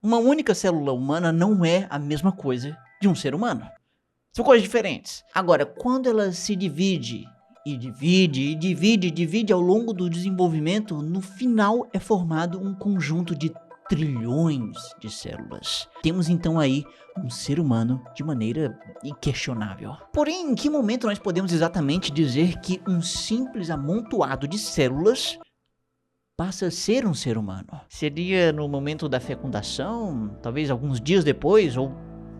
Uma única célula humana não é a mesma coisa de um ser humano. São coisas diferentes. Agora, quando ela se divide e divide ao longo do desenvolvimento, no final é formado um conjunto de trilhões de células. Temos então aí um ser humano de maneira inquestionável. Porém, em que momento nós podemos exatamente dizer que um simples amontoado de células passa a ser um ser humano? Seria no momento da fecundação, talvez alguns dias depois ou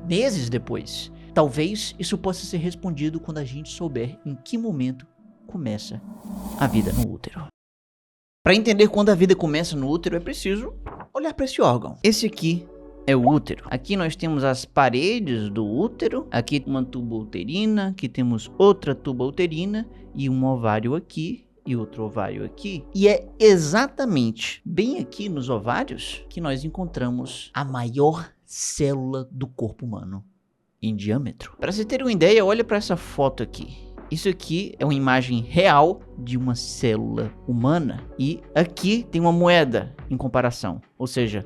meses depois? Talvez isso possa ser respondido quando a gente souber em que momento começa a vida no útero. Para entender quando a vida começa no útero, é preciso olhar para esse órgão. Esse aqui é o útero. Aqui nós temos as paredes do útero, aqui uma tuba uterina, aqui temos outra tuba uterina e um ovário aqui e outro ovário aqui. E é exatamente bem aqui nos ovários que nós encontramos a maior célula do corpo humano em diâmetro. Para você ter uma ideia, olha para essa foto aqui. Isso aqui é uma imagem real de uma célula humana e aqui tem uma moeda em comparação. Ou seja,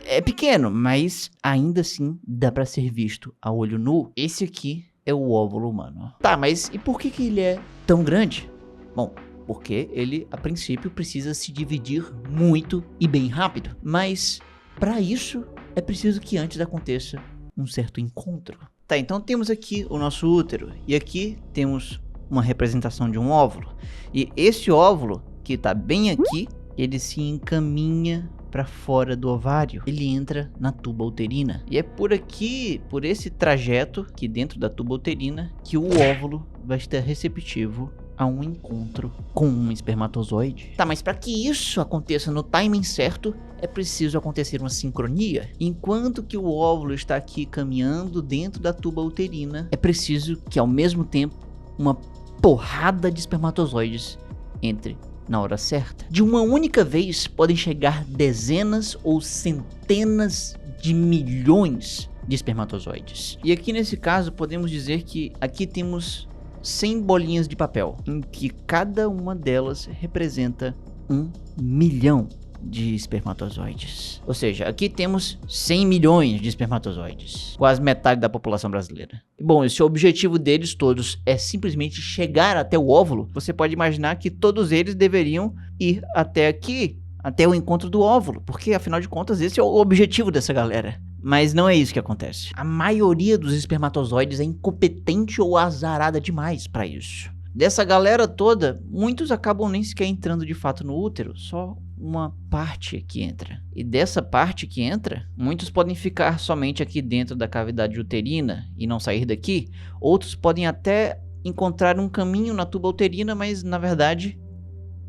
é pequeno, mas ainda assim dá para ser visto a olho nu. Esse aqui é o óvulo humano. Tá, mas e por que ele é tão grande? Bom, porque ele a princípio precisa se dividir muito e bem rápido. Mas para isso é preciso que antes aconteça um certo encontro. Tá, então temos aqui o nosso útero e aqui temos uma representação de um óvulo. E esse óvulo que está bem aqui, ele se encaminha para fora do ovário. Ele entra na tuba uterina. E é por aqui, por esse trajeto aqui dentro da tuba uterina, que o óvulo vai estar receptivo a um encontro com um espermatozoide. Tá, mas para que isso aconteça no timing certo, é preciso acontecer uma sincronia. Enquanto que o óvulo está aqui caminhando dentro da tuba uterina, é preciso que ao mesmo tempo uma porrada de espermatozoides entre na hora certa. De uma única vez podem chegar dezenas ou centenas de milhões de espermatozoides. E aqui nesse caso podemos dizer que aqui temos 100 bolinhas de papel, em que cada uma delas representa 1 milhão de espermatozoides. Ou seja, aqui temos 100 milhões de espermatozoides, quase metade da população brasileira. Bom, se o objetivo deles todos é simplesmente chegar até o óvulo, você pode imaginar que todos eles deveriam ir até aqui, até o encontro do óvulo, porque afinal de contas esse é o objetivo dessa galera. Mas não é isso que acontece. A maioria dos espermatozoides é incompetente ou azarada demais para isso. Dessa galera toda, muitos acabam nem sequer entrando de fato no útero, só uma parte que entra. E dessa parte que entra, muitos podem ficar somente aqui dentro da cavidade uterina e não sair daqui. Outros podem até encontrar um caminho na tuba uterina, mas na verdade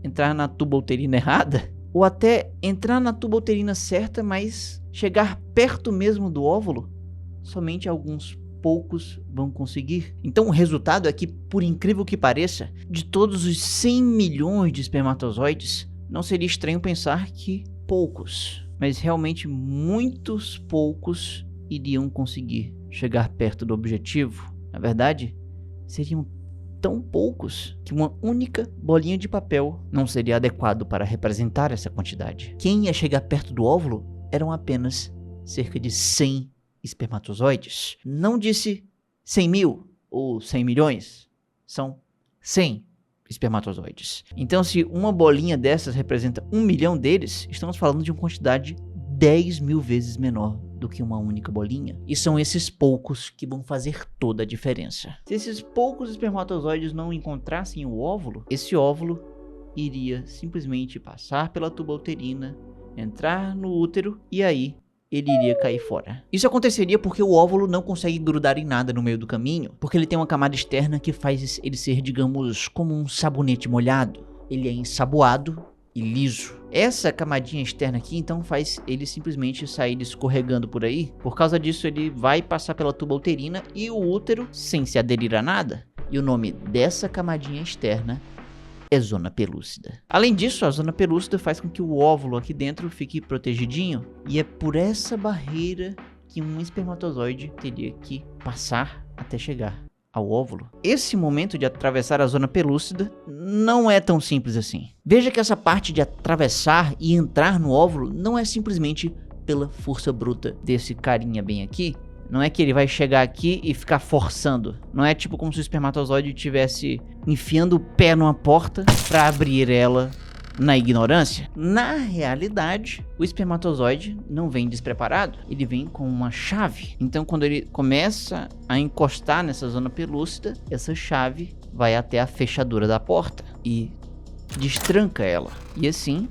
entrar na tuba uterina errada. Ou até entrar na tuba uterina certa, mas chegar perto mesmo do óvulo, somente alguns poucos vão conseguir. Então o resultado é que, por incrível que pareça, de todos os 100 milhões de espermatozoides, não seria estranho pensar que poucos, mas realmente muitos poucos iriam conseguir chegar perto do objetivo. Na verdade, seriam tão poucos que uma única bolinha de papel não seria adequado para representar essa quantidade. Quem ia chegar perto do óvulo eram apenas cerca de 100 espermatozoides. Não disse 100 mil ou 100 milhões, são 100 espermatozoides. Então, se uma bolinha dessas representa 1 milhão deles, estamos falando de uma quantidade 10 mil vezes menor do que uma única bolinha. E são esses poucos que vão fazer toda a diferença. Se esses poucos espermatozoides não encontrassem o óvulo, esse óvulo iria simplesmente passar pela tuba uterina, entrar no útero e aí ele iria cair fora. Isso aconteceria porque o óvulo não consegue grudar em nada no meio do caminho, porque ele tem uma camada externa que faz ele ser, digamos, como um sabonete molhado. Ele é ensaboado e liso. Essa camadinha externa aqui então faz ele simplesmente sair escorregando por aí. Por causa disso ele vai passar pela tuba uterina e o útero sem se aderir a nada. E o nome dessa camadinha externa é zona pelúcida. Além disso, a zona pelúcida faz com que o óvulo aqui dentro fique protegidinho. E é por essa barreira que um espermatozoide teria que passar até chegar ao óvulo. Esse momento de atravessar a zona pelúcida não é tão simples assim. Veja que essa parte de atravessar e entrar no óvulo não é simplesmente pela força bruta desse carinha bem aqui. Não é que ele vai chegar aqui e ficar forçando. Não é tipo como se o espermatozoide estivesse enfiando o pé numa porta para abrir ela na ignorância. Na realidade, o espermatozoide não vem despreparado. Ele vem com uma chave. Então, quando ele começa a encostar nessa zona pelúcida, essa chave vai até a fechadura da porta e destranca ela. E assim,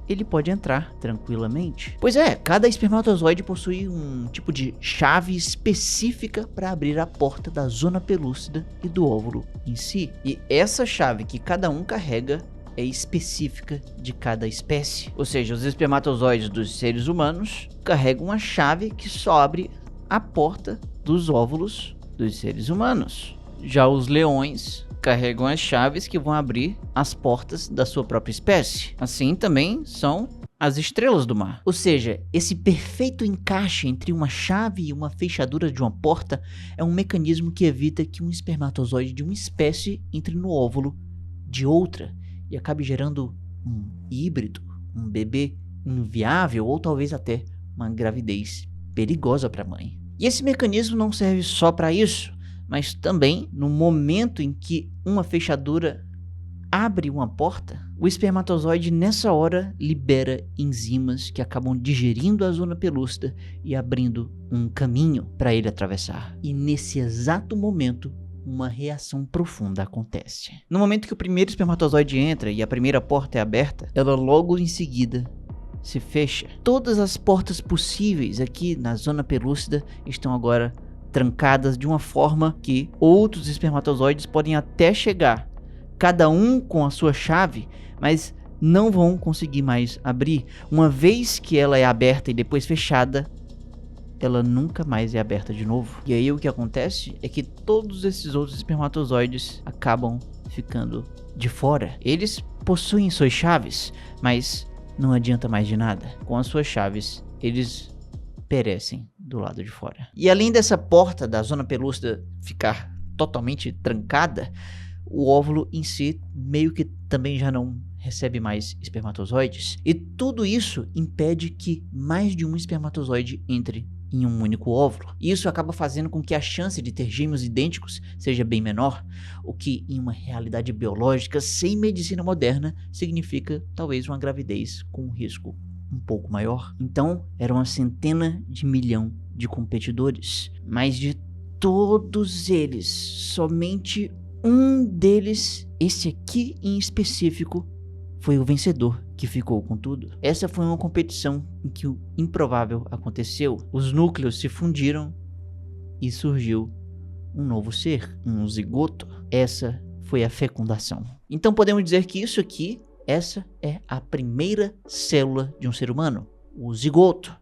ele pode entrar tranquilamente. Pois é, cada espermatozoide possui um tipo de chave específica para abrir a porta da zona pelúcida e do óvulo em si. E essa chave que cada um carrega é específica de cada espécie. Ou seja, os espermatozoides dos seres humanos carregam uma chave que só abre a porta dos óvulos dos seres humanos. Já os leões carregam as chaves que vão abrir as portas da sua própria espécie. Assim também são as estrelas do mar. Ou seja, esse perfeito encaixe entre uma chave e uma fechadura de uma porta é um mecanismo que evita que um espermatozoide de uma espécie entre no óvulo de outra e acabe gerando um híbrido, um bebê inviável ou talvez até uma gravidez perigosa para a mãe. E esse mecanismo não serve só para isso, mas também no momento em que uma fechadura abre uma porta, o espermatozoide nessa hora libera enzimas que acabam digerindo a zona pelúcida e abrindo um caminho para ele atravessar. E nesse exato momento, uma reação profunda acontece. No momento que o primeiro espermatozoide entra e a primeira porta é aberta, ela logo em seguida se fecha. Todas as portas possíveis aqui na zona pelúcida estão agora trancadas de uma forma que outros espermatozoides podem até chegar, cada um com a sua chave, mas não vão conseguir mais abrir. Uma vez que ela é aberta e depois fechada, ela nunca mais é aberta de novo. E aí o que acontece é que todos esses outros espermatozoides acabam ficando de fora. Eles possuem suas chaves, mas não adianta mais de nada. Com as suas chaves, eles perecem do lado de fora. E além dessa porta da zona pelúcida ficar totalmente trancada, o óvulo em si meio que também já não recebe mais espermatozoides. E tudo isso impede que mais de um espermatozoide entre em um único óvulo. Isso acaba fazendo com que a chance de ter gêmeos idênticos seja bem menor, o que em uma realidade biológica sem medicina moderna significa talvez uma gravidez com um risco um pouco maior. Então, era uma centena de milhão de competidores, mas de todos eles, somente um deles, esse aqui em específico, foi o vencedor que ficou com tudo. Essa foi uma competição em que o improvável aconteceu. Os núcleos se fundiram e surgiu um novo ser, um zigoto. Essa foi a fecundação. Então podemos dizer que isso aqui, essa é a primeira célula de um ser humano, o zigoto.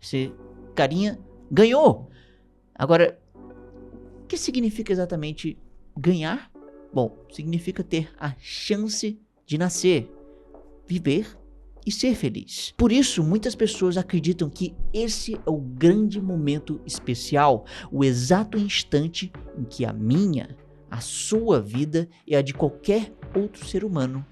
Esse carinha ganhou. Agora, o que significa exatamente ganhar? Bom, significa ter a chance de nascer, viver e ser feliz. Por isso, muitas pessoas acreditam que esse é o grande momento especial, o exato instante em que a minha, a sua vida e a de qualquer outro ser humano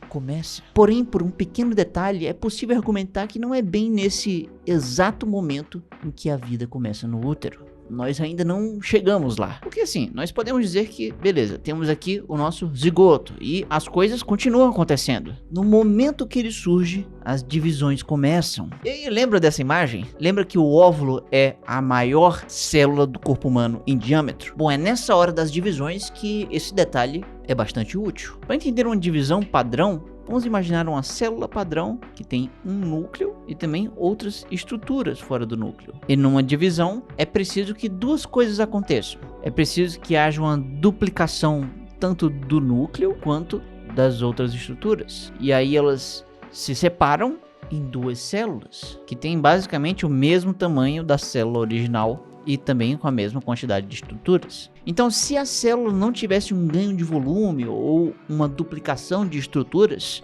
começa. Porém, por um pequeno detalhe, é possível argumentar que não é bem nesse exato momento em que a vida começa no útero. Nós ainda não chegamos lá. Porque assim, nós podemos dizer que, beleza, temos aqui o nosso zigoto e as coisas continuam acontecendo. No momento que ele surge, as divisões começam. E aí, lembra dessa imagem? Lembra que o óvulo é a maior célula do corpo humano em diâmetro? Bom, é nessa hora das divisões que esse detalhe é bastante útil. Para entender uma divisão padrão, vamos imaginar uma célula padrão que tem um núcleo e também outras estruturas fora do núcleo. E numa divisão é preciso que duas coisas aconteçam. É preciso que haja uma duplicação tanto do núcleo quanto das outras estruturas. E aí elas se separam em duas células que têm basicamente o mesmo tamanho da célula original e também com a mesma quantidade de estruturas. Então, se a célula não tivesse um ganho de volume ou uma duplicação de estruturas,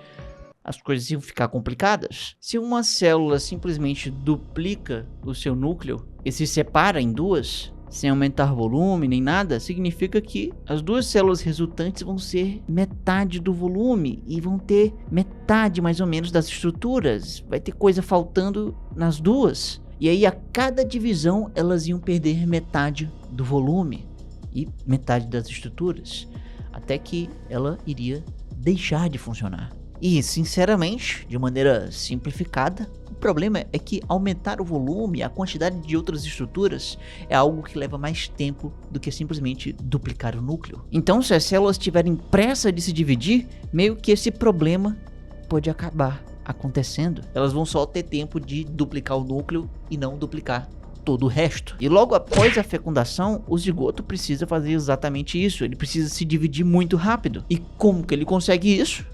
as coisas iam ficar complicadas. Se uma célula simplesmente duplica o seu núcleo e se separa em duas, sem aumentar volume nem nada, significa que as duas células resultantes vão ser metade do volume e vão ter metade mais ou menos das estruturas. Vai ter coisa faltando nas duas. E aí a cada divisão elas iam perder metade do volume e metade das estruturas, até que ela iria deixar de funcionar. E sinceramente, de maneira simplificada, o problema é que aumentar o volume e a quantidade de outras estruturas é algo que leva mais tempo do que simplesmente duplicar o núcleo. Então, se as células tiverem pressa de se dividir, meio que esse problema pode acabar acontecendo. Elas vão só ter tempo de duplicar o núcleo e não duplicar todo o resto. E logo após a fecundação, o zigoto precisa fazer exatamente isso. Ele precisa se dividir muito rápido. E como que ele consegue isso?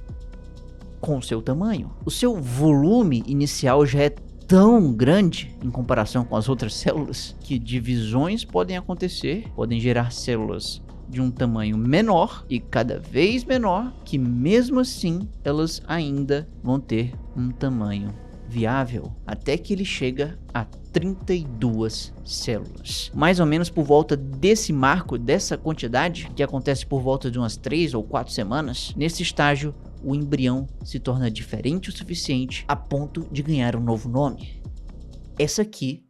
Com o seu tamanho. O seu volume inicial já é tão grande em comparação com as outras células que divisões podem acontecer, podem gerar células de um tamanho menor e cada vez menor, que mesmo assim elas ainda vão ter um tamanho viável, até que ele chega a 32 células. Mais ou menos por volta desse marco, dessa quantidade, que acontece por volta de umas 3 ou 4 semanas, nesse estágio o embrião se torna diferente o suficiente a ponto de ganhar um novo nome. Essa aqui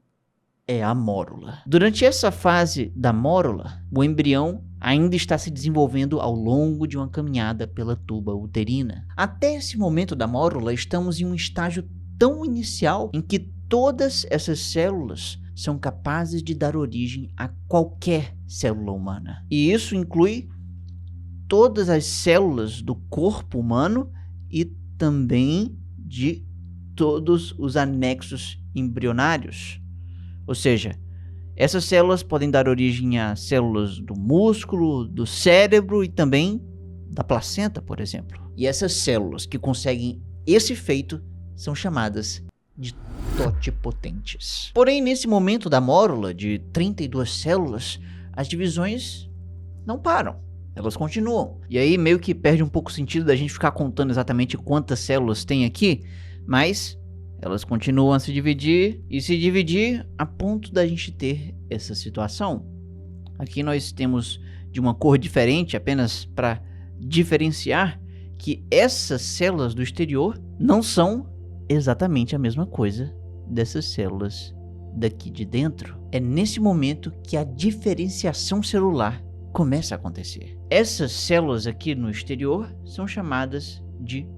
é a mórula. Durante essa fase da mórula, o embrião ainda está se desenvolvendo ao longo de uma caminhada pela tuba uterina. Até esse momento da mórula, estamos em um estágio tão inicial em que todas essas células são capazes de dar origem a qualquer célula humana. E isso inclui todas as células do corpo humano e também de todos os anexos embrionários. Ou seja, essas células podem dar origem a células do músculo, do cérebro e também da placenta, por exemplo. E essas células que conseguem esse feito são chamadas de totipotentes. Porém, nesse momento da mórula de 32 células, as divisões não param. Elas continuam. E aí meio que perde um pouco o sentido da gente ficar contando exatamente quantas células tem aqui, mas elas continuam a se dividir e se dividir a ponto da gente ter essa situação. Aqui nós temos de uma cor diferente, apenas para diferenciar que essas células do exterior não são exatamente a mesma coisa dessas células daqui de dentro. É nesse momento que a diferenciação celular começa a acontecer. Essas células aqui no exterior são chamadas de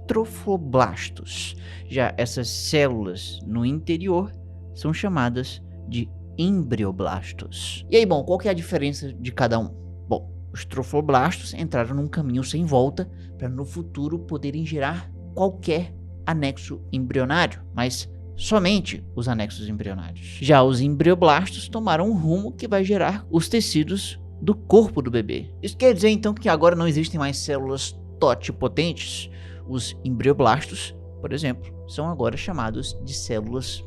trofoblastos. Já essas células no interior são chamadas de embrioblastos. E aí, bom, qual que é a diferença de cada um? Bom, os trofoblastos entraram num caminho sem volta para no futuro poderem gerar qualquer anexo embrionário, mas somente os anexos embrionários. Já os embrioblastos tomaram um rumo que vai gerar os tecidos do corpo do bebê. Isso quer dizer então que agora não existem mais células totipotentes. Os embrioblastos, por exemplo, são agora chamados de células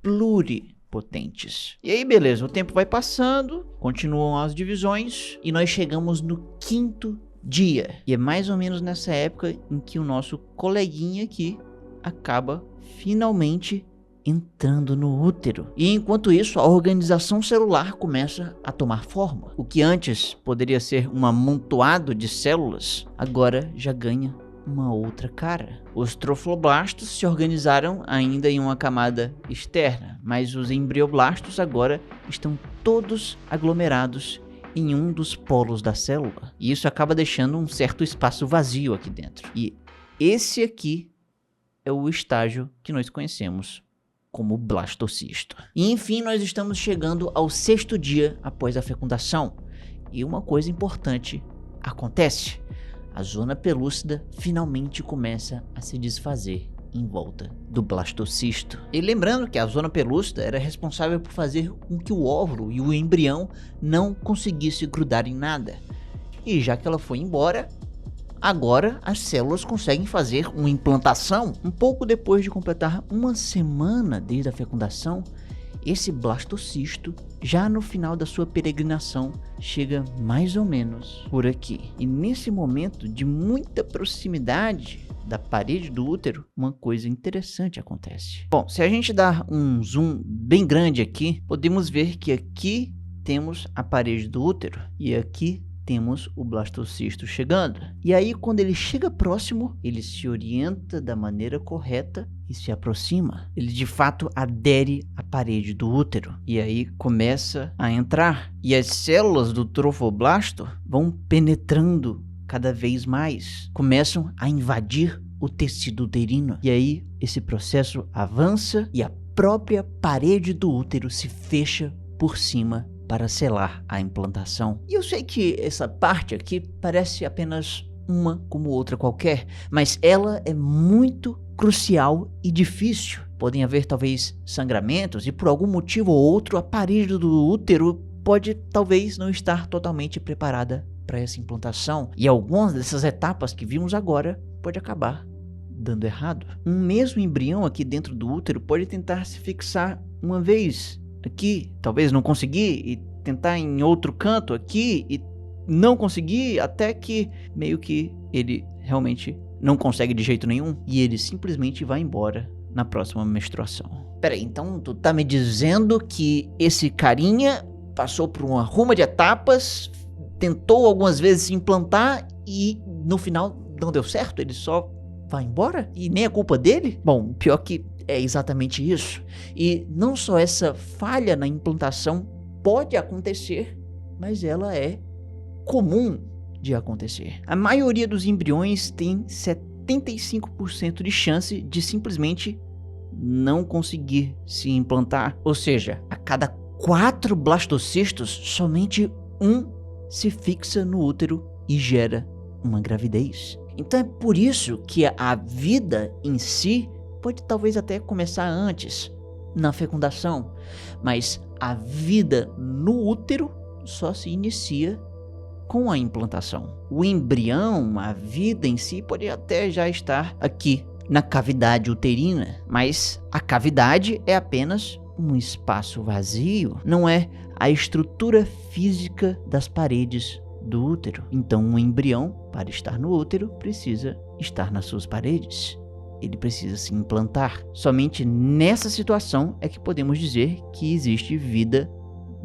pluripotentes. E aí beleza, o tempo vai passando, continuam as divisões e nós chegamos no 5º dia. E é mais ou menos nessa época em que o nosso coleguinha aqui acaba finalmente entrando no útero. E enquanto isso, a organização celular começa a tomar forma. O que antes poderia ser um amontoado de células, agora já ganha uma outra cara. Os trofoblastos se organizaram ainda em uma camada externa, mas os embrioblastos agora estão todos aglomerados em um dos polos da célula. E isso acaba deixando um certo espaço vazio aqui dentro. E esse aqui é o estágio que nós conhecemos como blastocisto. E enfim, nós estamos chegando ao 6º dia após a fecundação. E uma coisa importante acontece. A zona pelúcida finalmente começa a se desfazer em volta do blastocisto. E lembrando que a zona pelúcida era responsável por fazer com que o óvulo e o embrião não conseguissem grudar em nada. E já que ela foi embora, agora as células conseguem fazer uma implantação. Um pouco depois de completar uma semana desde a fecundação, esse blastocisto, já no final da sua peregrinação, chega mais ou menos por aqui. E nesse momento de muita proximidade da parede do útero, uma coisa interessante acontece. Bom, se a gente dar um zoom bem grande aqui, podemos ver que aqui temos a parede do útero e aqui temos o blastocisto chegando. E aí, quando ele chega próximo, ele se orienta da maneira correta e se aproxima. Ele de fato adere à parede do útero e aí começa a entrar. E as células do trofoblasto vão penetrando cada vez mais, começam a invadir o tecido uterino. E aí esse processo avança e a própria parede do útero se fecha por cima para selar a implantação. E eu sei que essa parte aqui parece apenas uma como outra qualquer, mas ela é muito crucial e difícil. Podem haver talvez sangramentos e por algum motivo ou outro a parede do útero pode talvez não estar totalmente preparada para essa implantação. E algumas dessas etapas que vimos agora pode acabar dando errado. Um mesmo embrião aqui dentro do útero pode tentar se fixar uma vez aqui, talvez não conseguir, e tentar em outro canto aqui e não conseguir, até que meio que ele realmente não consegue de jeito nenhum e ele simplesmente vai embora na próxima menstruação. Peraí, então tu tá me dizendo que esse carinha passou por uma ruma de etapas, tentou algumas vezes se implantar e no final não deu certo? Ele só vai embora? E nem é culpa dele? Bom, pior que é exatamente isso. E não só essa falha na implantação pode acontecer, mas ela é comum de acontecer. A maioria dos embriões tem 75% de chance de simplesmente não conseguir se implantar. Ou seja, a cada 4 blastocistos, somente um se fixa no útero e gera uma gravidez. Então é por isso que a vida em si pode talvez até começar antes, na fecundação, mas a vida no útero só se inicia com a implantação. O embrião, a vida em si, pode até já estar aqui na cavidade uterina, mas a cavidade é apenas um espaço vazio, não é a estrutura física das paredes do útero. Então um embrião, para estar no útero, precisa estar nas suas paredes. Ele precisa se implantar. Somente nessa situação é que podemos dizer que existe vida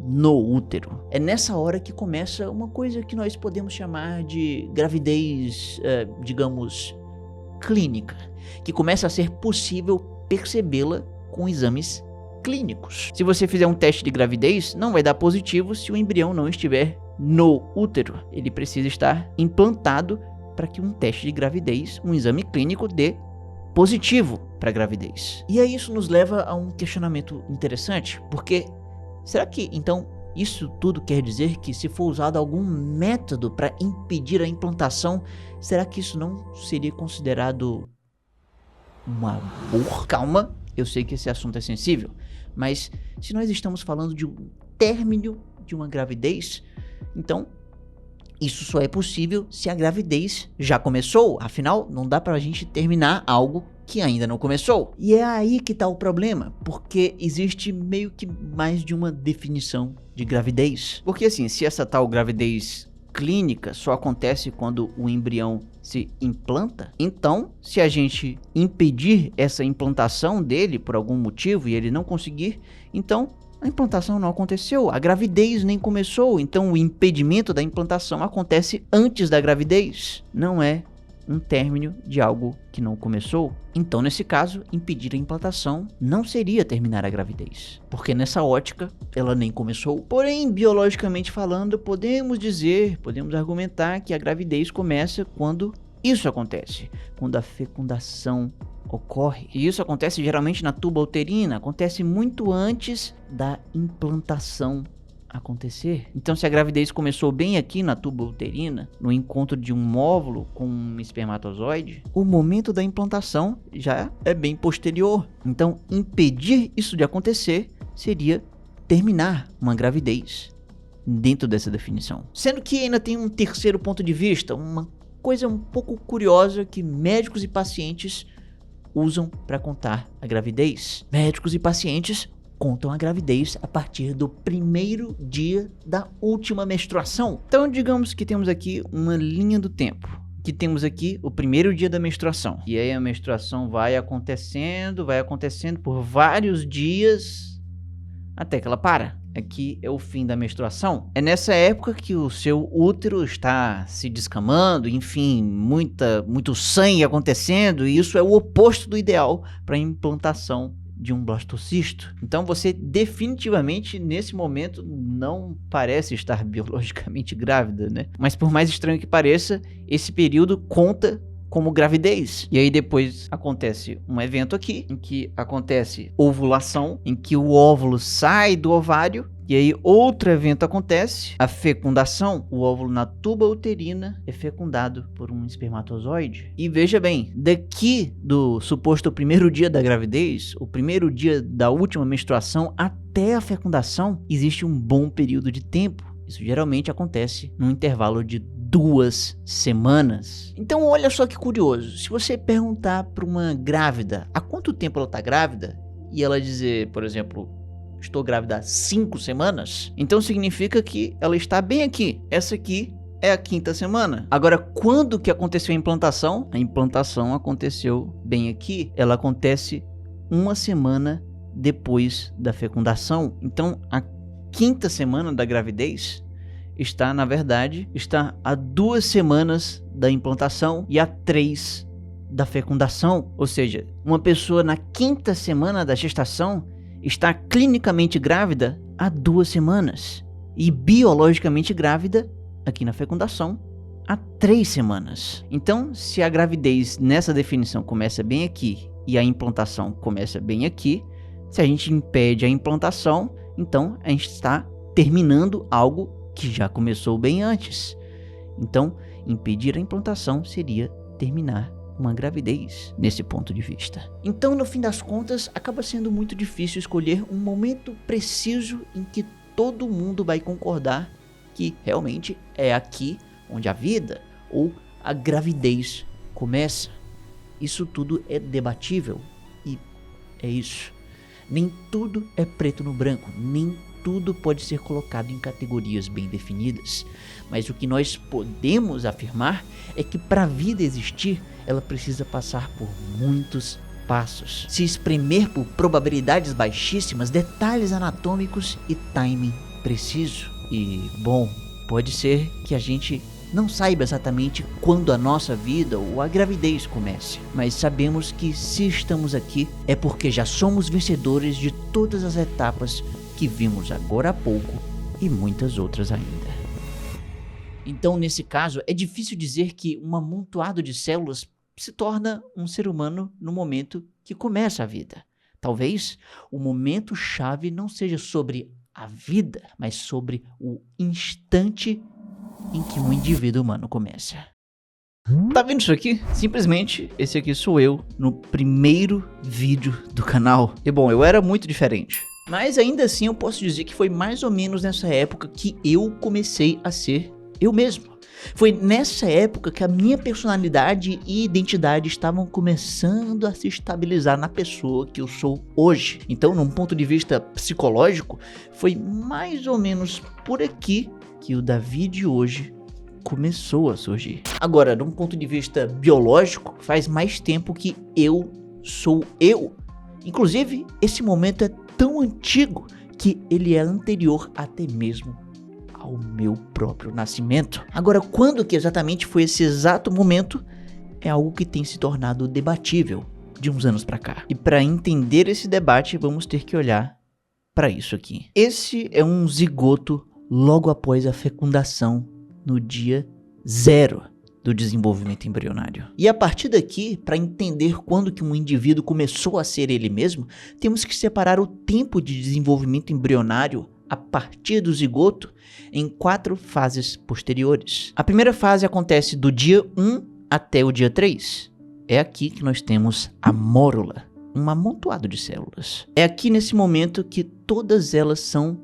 no útero. É nessa hora que começa uma coisa que nós podemos chamar de gravidez, digamos, clínica, que começa a ser possível percebê-la com exames clínicos. Se você fizer um teste de gravidez, não vai dar positivo se o embrião não estiver no útero. Ele precisa estar implantado para que um teste de gravidez, um exame clínico, dê positivo para a gravidez. E aí isso nos leva a um questionamento interessante, porque será que então isso tudo quer dizer que se for usado algum método para impedir a implantação, será que isso não seria considerado um aborto? Calma, eu sei que esse assunto é sensível, mas se nós estamos falando de um término de uma gravidez, então isso só é possível se a gravidez já começou. Afinal, não dá pra gente terminar algo que ainda não começou. E é aí que tá o problema, porque existe meio que mais de uma definição de gravidez. Porque assim, se essa tal gravidez clínica só acontece quando o embrião se implanta, então se a gente impedir essa implantação dele por algum motivo e ele não conseguir, então a implantação não aconteceu, a gravidez nem começou, então o impedimento da implantação acontece antes da gravidez, não é um término de algo que não começou. Então nesse caso, impedir a implantação não seria terminar a gravidez, porque nessa ótica ela nem começou. Porém, biologicamente falando, podemos argumentar que a gravidez começa quando isso acontece, quando a fecundação ocorre. E isso acontece geralmente na tuba uterina, acontece muito antes da implantação acontecer. Então se a gravidez começou bem aqui na tuba uterina, no encontro de um óvulo com um espermatozoide, o momento da implantação já é bem posterior. Então impedir isso de acontecer seria terminar uma gravidez dentro dessa definição. Sendo que ainda tem um terceiro ponto de vista, uma coisa um pouco curiosa que médicos e pacientes usam para contar a gravidez. Médicos e pacientes contam a gravidez a partir do primeiro dia da última menstruação. Então digamos que temos aqui uma linha do tempo, que temos aqui o primeiro dia da menstruação, e aí a menstruação vai acontecendo por vários dias até que ela para. Aqui é o fim da menstruação. É nessa época que o seu útero está se descamando, enfim, muito sangue acontecendo, e isso é o oposto do ideal para a implantação de um blastocisto. Então você definitivamente nesse momento não parece estar biologicamente grávida, né? Mas por mais estranho que pareça, esse período conta como gravidez. E aí depois acontece um evento aqui, em que acontece ovulação, em que o óvulo sai do ovário, e aí outro evento acontece, a fecundação, o óvulo na tuba uterina é fecundado por um espermatozoide. E veja bem, daqui do suposto primeiro dia da gravidez, o primeiro dia da última menstruação até a fecundação, existe um bom período de tempo. Isso geralmente acontece num intervalo de 2 semanas. Então olha só que curioso, se você perguntar para uma grávida há quanto tempo ela está grávida, e ela dizer, por exemplo, estou grávida há 5 semanas, então significa que ela está bem aqui. Essa aqui é a 5ª semana. Agora, quando que aconteceu a implantação? A implantação aconteceu bem aqui. Ela acontece 1 semana depois da fecundação. Então, a 5ª semana da gravidez está, na verdade, a 2 semanas da implantação e a 3 da fecundação. Ou seja, uma pessoa na 5ª semana da gestação está clinicamente grávida há 2 semanas e biologicamente grávida aqui na fecundação há 3 semanas. Então, se a gravidez nessa definição começa bem aqui e a implantação começa bem aqui, se a gente impede a implantação, então a gente está terminando algo que já começou bem antes. Então, impedir a implantação seria terminar uma gravidez nesse ponto de vista. Então, no fim das contas, acaba sendo muito difícil escolher um momento preciso em que todo mundo vai concordar que realmente é aqui onde a vida ou a gravidez começa. Isso tudo é debatível e é isso. Nem tudo é preto no branco, nem tudo pode ser colocado em categorias bem definidas, mas o que nós podemos afirmar é que para a vida existir, ela precisa passar por muitos passos, se espremer por probabilidades baixíssimas, detalhes anatômicos e timing preciso. E, bom, pode ser que a gente não saiba exatamente quando a nossa vida ou a gravidez comece, mas sabemos que se estamos aqui é porque já somos vencedores de todas as etapas que vimos agora há pouco e muitas outras ainda. Então, nesse caso, é difícil dizer que um amontoado de células se torna um ser humano no momento que começa a vida. Talvez o momento chave não seja sobre a vida, mas sobre o instante em que um indivíduo humano começa. Tá vendo isso aqui? Simplesmente esse aqui sou eu no primeiro vídeo do canal. E bom, eu era muito diferente, mas ainda assim eu posso dizer que foi mais ou menos nessa época que eu comecei a ser eu mesmo. Foi nessa época que a minha personalidade e identidade estavam começando a se estabilizar na pessoa que eu sou hoje. Então, num ponto de vista psicológico, foi mais ou menos por aqui que o Davi de hoje começou a surgir. Agora, num ponto de vista biológico, faz mais tempo que eu sou eu. Inclusive, esse momento é tão antigo que ele é anterior até mesmo ao meu próprio nascimento. Agora, quando que exatamente foi esse exato momento é algo que tem se tornado debatível de uns anos pra cá. E para entender esse debate, vamos ter que olhar para isso aqui. Esse é um zigoto logo após a fecundação, no dia 0 do desenvolvimento embrionário. E a partir daqui, para entender quando que um indivíduo começou a ser ele mesmo, temos que separar o tempo de desenvolvimento embrionário a partir do zigoto em 4 fases posteriores. A primeira fase acontece do dia 1 até o dia 3. É aqui que nós temos a mórula, um amontoado de células. É aqui nesse momento que todas elas são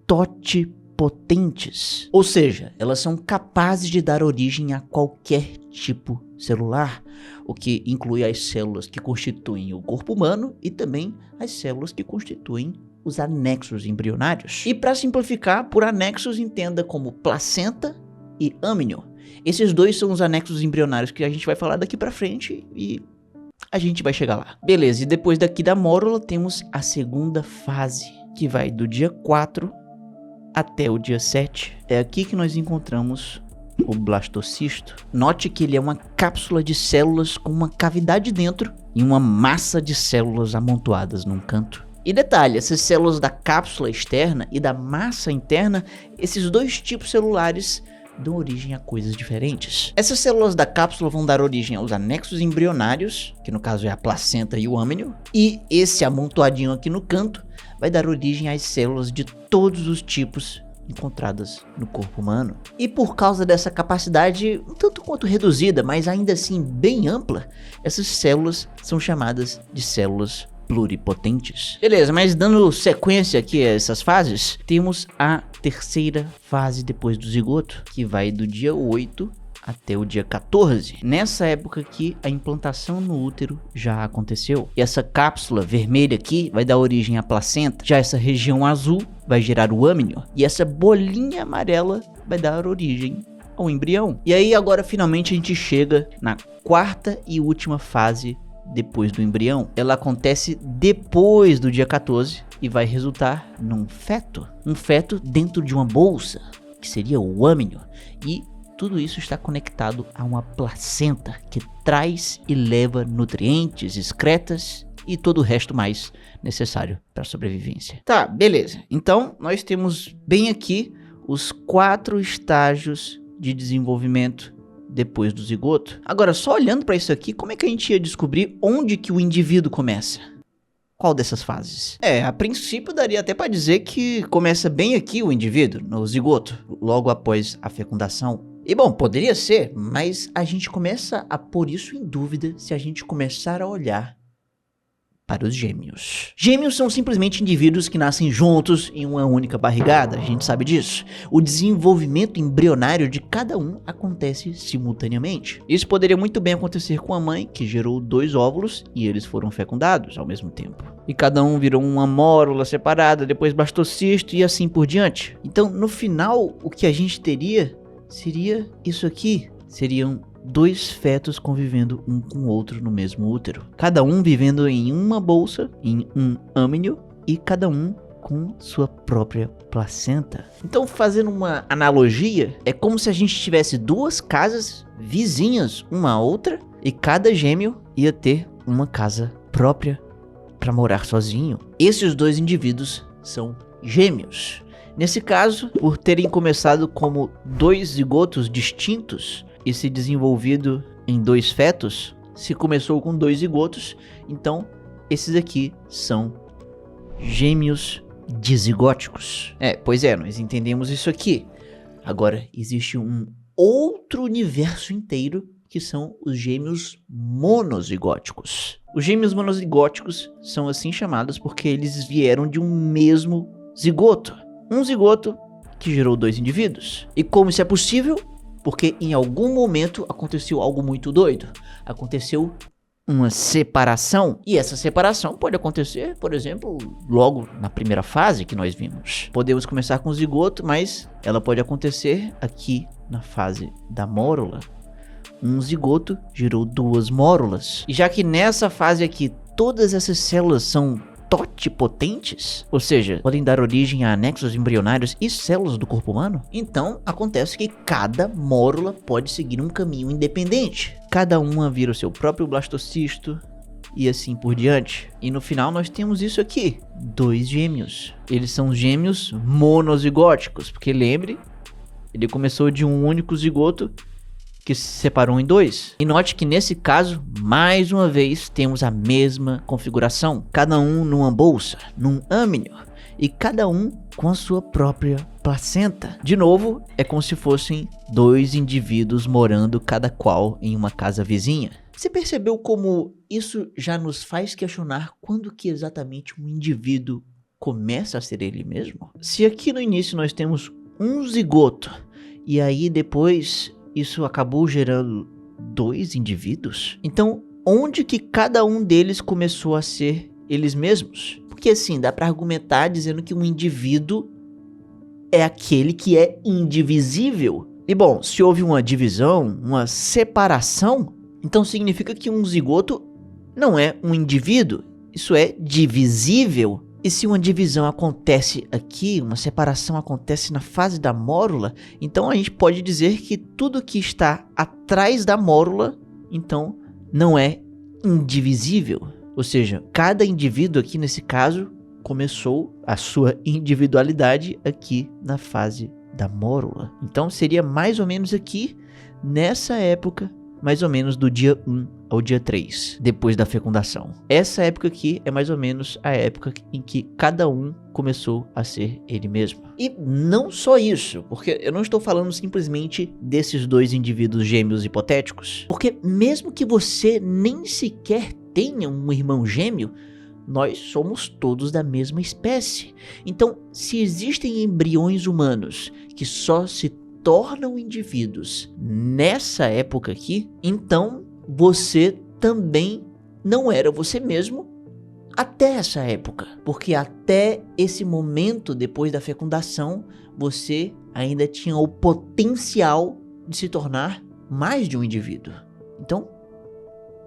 totipotentes, ou seja, elas são capazes de dar origem a qualquer tipo celular, o que inclui as células que constituem o corpo humano e também as células que constituem os anexos embrionários. E para simplificar, por anexos entenda como placenta e âmnio. Esses dois são os anexos embrionários que a gente vai falar daqui para frente e a gente vai chegar lá. Beleza, e depois daqui da mórula temos a segunda fase, que vai do dia 4 até o dia 7. É aqui que nós encontramos o blastocisto. Note que ele é uma cápsula de células com uma cavidade dentro e uma massa de células amontoadas num canto. E detalhe, essas células da cápsula externa e da massa interna, esses dois tipos celulares dão origem a coisas diferentes. Essas células da cápsula vão dar origem aos anexos embrionários, que no caso é a placenta e o âmnio, e esse amontoadinho aqui no canto vai dar origem às células de todos os tipos encontradas no corpo humano. E por causa dessa capacidade um tanto quanto reduzida, mas ainda assim bem ampla, essas células são chamadas de células pluripotentes. Beleza, mas dando sequência aqui a essas fases, temos a terceira fase depois do zigoto, que vai do dia 8 até o dia 14. Nessa época aqui, a implantação no útero já aconteceu. E essa cápsula vermelha aqui vai dar origem à placenta. Já essa região azul vai gerar o âmnio. E essa bolinha amarela vai dar origem ao embrião. E aí agora finalmente a gente chega na quarta e última fase depois do embrião. Ela acontece depois do dia 14 e vai resultar num feto. Um feto dentro de uma bolsa, que seria o âmnio. E tudo isso está conectado a uma placenta que traz e leva nutrientes, excretas e todo o resto mais necessário para a sobrevivência. Tá, beleza. Então, nós temos bem aqui os 4 estágios de desenvolvimento depois do zigoto. Agora, só olhando para isso aqui, como é que a gente ia descobrir onde que o indivíduo começa? Qual dessas fases? A princípio daria até para dizer que começa bem aqui o indivíduo, no zigoto, logo após a fecundação. E bom, poderia ser, mas a gente começa a pôr isso em dúvida se a gente começar a olhar para os gêmeos. Gêmeos são simplesmente indivíduos que nascem juntos em uma única barrigada, a gente sabe disso. O desenvolvimento embrionário de cada um acontece simultaneamente. Isso poderia muito bem acontecer com a mãe, que gerou 2 óvulos e eles foram fecundados ao mesmo tempo. E cada um virou uma mórula separada, depois blastocisto e assim por diante. Então, no final, o que a gente teria seria isso aqui. Seriam 2 fetos convivendo um com o outro no mesmo útero. Cada um vivendo em uma bolsa, em um âmnio, e cada um com sua própria placenta. Então, fazendo uma analogia, é como se a gente tivesse 2 casas vizinhas uma à outra, e cada gêmeo ia ter uma casa própria para morar sozinho. Esses 2 indivíduos são gêmeos. Nesse caso, por terem começado como 2 zigotos distintos e se desenvolvido em 2 fetos, se começou com 2 zigotos, então esses aqui são gêmeos dizigóticos. Pois é, nós entendemos isso aqui. Agora, existe um outro universo inteiro que são os gêmeos monozigóticos. Os gêmeos monozigóticos são assim chamados porque eles vieram de um mesmo zigoto. Um zigoto que gerou 2 indivíduos. E como isso é possível? Porque em algum momento aconteceu algo muito doido. Aconteceu uma separação. E essa separação pode acontecer, por exemplo, logo na primeira fase que nós vimos. Podemos começar com o zigoto, mas ela pode acontecer aqui na fase da mórula. Um zigoto gerou 2 mórulas. E já que nessa fase aqui todas essas células são totipotentes, ou seja, podem dar origem a anexos embrionários e células do corpo humano, então acontece que cada mórula pode seguir um caminho independente. Cada uma vira o seu próprio blastocisto e assim por diante. E no final nós temos isso aqui, 2 gêmeos. Eles são gêmeos monozigóticos, porque lembre, ele começou de um único zigoto que se separou em 2. E note que nesse caso, mais uma vez, temos a mesma configuração. Cada um numa bolsa, num âmnio, e cada um com a sua própria placenta. De novo, é como se fossem 2 indivíduos morando cada qual em uma casa vizinha. Você percebeu como isso já nos faz questionar quando que exatamente um indivíduo começa a ser ele mesmo? Se aqui no início nós temos um zigoto, e aí depois isso acabou gerando 2 indivíduos? Então, onde que cada um deles começou a ser eles mesmos? Porque assim, dá para argumentar dizendo que um indivíduo é aquele que é indivisível. E bom, se houve uma divisão, uma separação, então significa que um zigoto não é um indivíduo. Isso é divisível. E se uma divisão acontece aqui, uma separação acontece na fase da mórula, então a gente pode dizer que tudo que está atrás da mórula, então, não é indivisível. Ou seja, cada indivíduo aqui nesse caso começou a sua individualidade aqui na fase da mórula. Então seria mais ou menos aqui, nessa época, mais ou menos do dia 1 ao dia 3, depois da fecundação. Essa época aqui é mais ou menos a época em que cada um começou a ser ele mesmo. E não só isso, porque eu não estou falando simplesmente desses dois indivíduos gêmeos hipotéticos, porque mesmo que você nem sequer tenha um irmão gêmeo, nós somos todos da mesma espécie. Então, se existem embriões humanos que só se tornam indivíduos nessa época aqui, então você também não era você mesmo até essa época, porque até esse momento depois da fecundação você ainda tinha o potencial de se tornar mais de um indivíduo. Então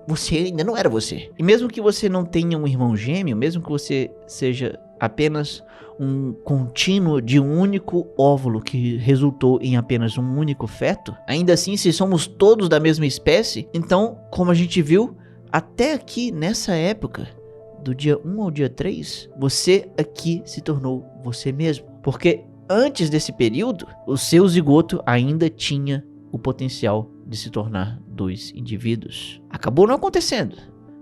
você ainda não era você. E mesmo que você não tenha um irmão gêmeo, mesmo que você seja apenas um contínuo de um único óvulo que resultou em apenas um único feto, ainda assim, se somos todos da mesma espécie, então, como a gente viu, até aqui nessa época, do dia 1 ao dia 3, você aqui se tornou você mesmo. Porque antes desse período, o seu zigoto ainda tinha o potencial de se tornar dois indivíduos. Acabou não acontecendo,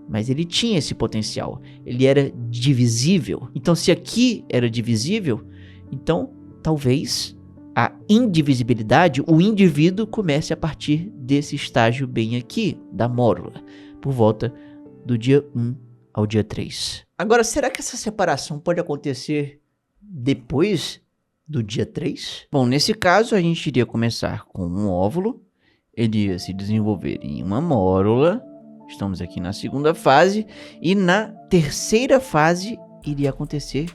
mas ele tinha esse potencial. Ele era divisível. Então, se aqui era divisível, então talvez a indivisibilidade, o indivíduo comece a partir desse estágio bem aqui, da mórula, por volta do dia 1 ao dia 3. Agora, será que essa separação pode acontecer depois do dia 3? Bom, nesse caso a gente iria começar com um óvulo, ele ia se desenvolver em uma mórula, estamos aqui na segunda fase, e na terceira fase iria acontecer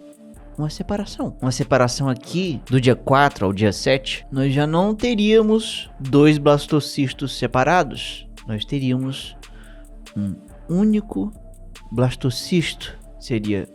uma separação. Uma separação aqui do dia 4 ao dia 7, nós já não teríamos dois blastocistos separados, nós teríamos um único blastocisto. Seria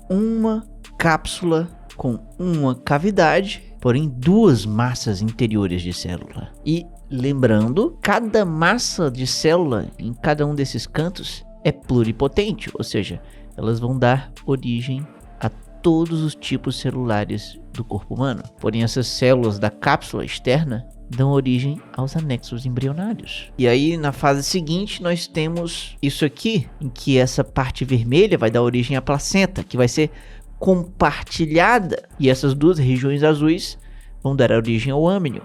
uma cápsula com uma cavidade, porém duas massas interiores de célula. E lembrando, cada massa de célula em cada um desses cantos é pluripotente, ou seja, elas vão dar origem a todos os tipos celulares do corpo humano. Porém, essas células da cápsula externa dão origem aos anexos embrionários. E aí, na fase seguinte, nós temos isso aqui, em que essa parte vermelha vai dar origem à placenta, que vai ser compartilhada, e essas duas regiões azuis vão dar origem ao âmnio,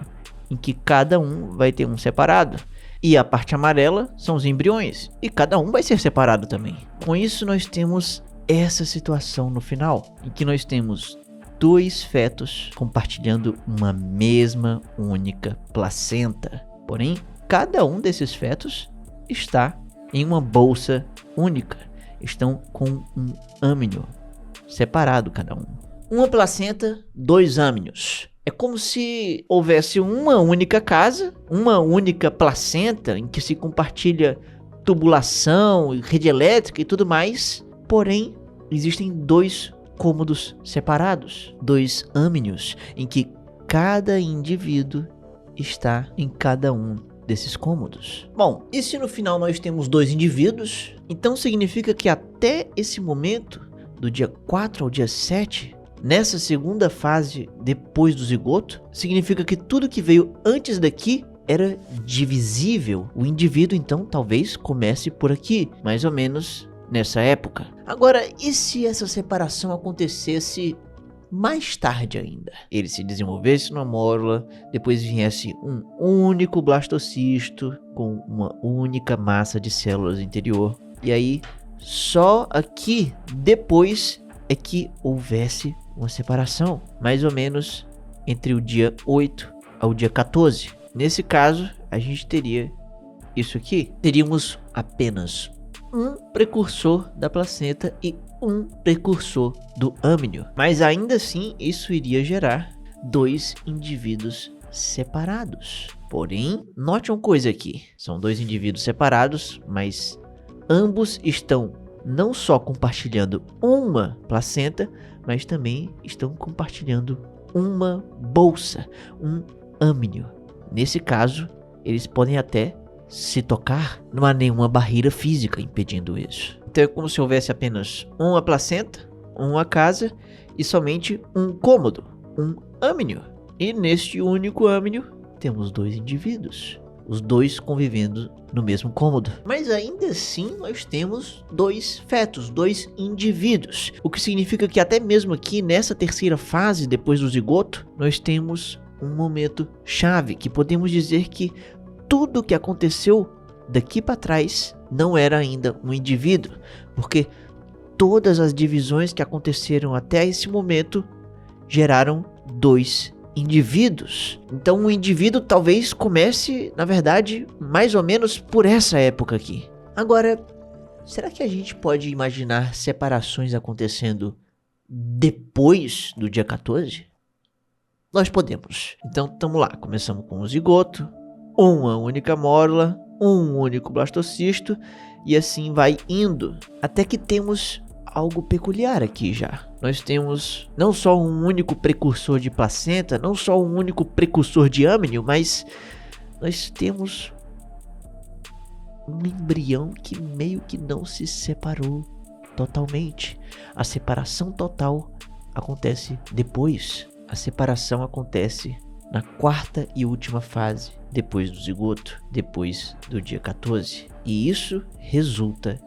em que cada um vai ter um separado. E a parte amarela são os embriões, e cada um vai ser separado também. Com isso, nós temos essa situação no final, em que nós temos dois fetos compartilhando uma mesma única placenta. Porém, cada um desses fetos está em uma bolsa única. Estão com um âmnio separado cada um. Uma placenta, dois âmnios. É como se houvesse uma única casa, uma única placenta em que se compartilha tubulação, rede elétrica e tudo mais. Porém, existem dois cômodos separados, dois âmnios, em que cada indivíduo está em cada um desses cômodos. Bom, e se no final nós temos dois indivíduos, então significa que até esse momento, do dia 4 ao dia 7, nessa segunda fase depois do zigoto, significa que tudo que veio antes daqui era divisível. O indivíduo então talvez comece por aqui, mais ou menos nessa época. Agora, e se essa separação acontecesse mais tarde ainda? Ele se desenvolvesse numa mórula, depois viesse um único blastocisto com uma única massa de células interior, e aí só aqui depois é que houvesse uma separação, mais ou menos entre o dia 8 ao dia 14. Nesse caso, a gente teria isso aqui. Teríamos apenas um precursor da placenta e um precursor do âmnio. Mas ainda assim, isso iria gerar dois indivíduos separados. Porém, note uma coisa aqui. São dois indivíduos separados, mas ambos estão não só compartilhando uma placenta, mas também estão compartilhando uma bolsa, um âmnio. Nesse caso, eles podem até se tocar, não há nenhuma barreira física impedindo isso. Então é como se houvesse apenas uma placenta, uma casa e somente um cômodo, um âmnio. E neste único âmnio temos dois indivíduos, os dois convivendo no mesmo cômodo. Mas ainda assim nós temos dois fetos, dois indivíduos. O que significa que até mesmo aqui nessa terceira fase, depois do zigoto, nós temos um momento chave, que podemos dizer que tudo o que aconteceu daqui para trás não era ainda um indivíduo, porque todas as divisões que aconteceram até esse momento geraram dois indivíduos. Então o indivíduo talvez comece, na verdade, mais ou menos por essa época aqui. Agora, será que a gente pode imaginar separações acontecendo depois do dia 14? Nós podemos. Então, estamos lá. Começamos com o zigoto, uma única mórula, um único blastocisto, e assim vai indo, até que temos algo peculiar aqui já. Nós temos não só um único precursor de placenta, não só um único precursor de âmnio, mas nós temos um embrião que meio que não se separou totalmente. A separação total acontece depois. A separação acontece na quarta e última fase, depois do zigoto, depois do dia 14. E isso resulta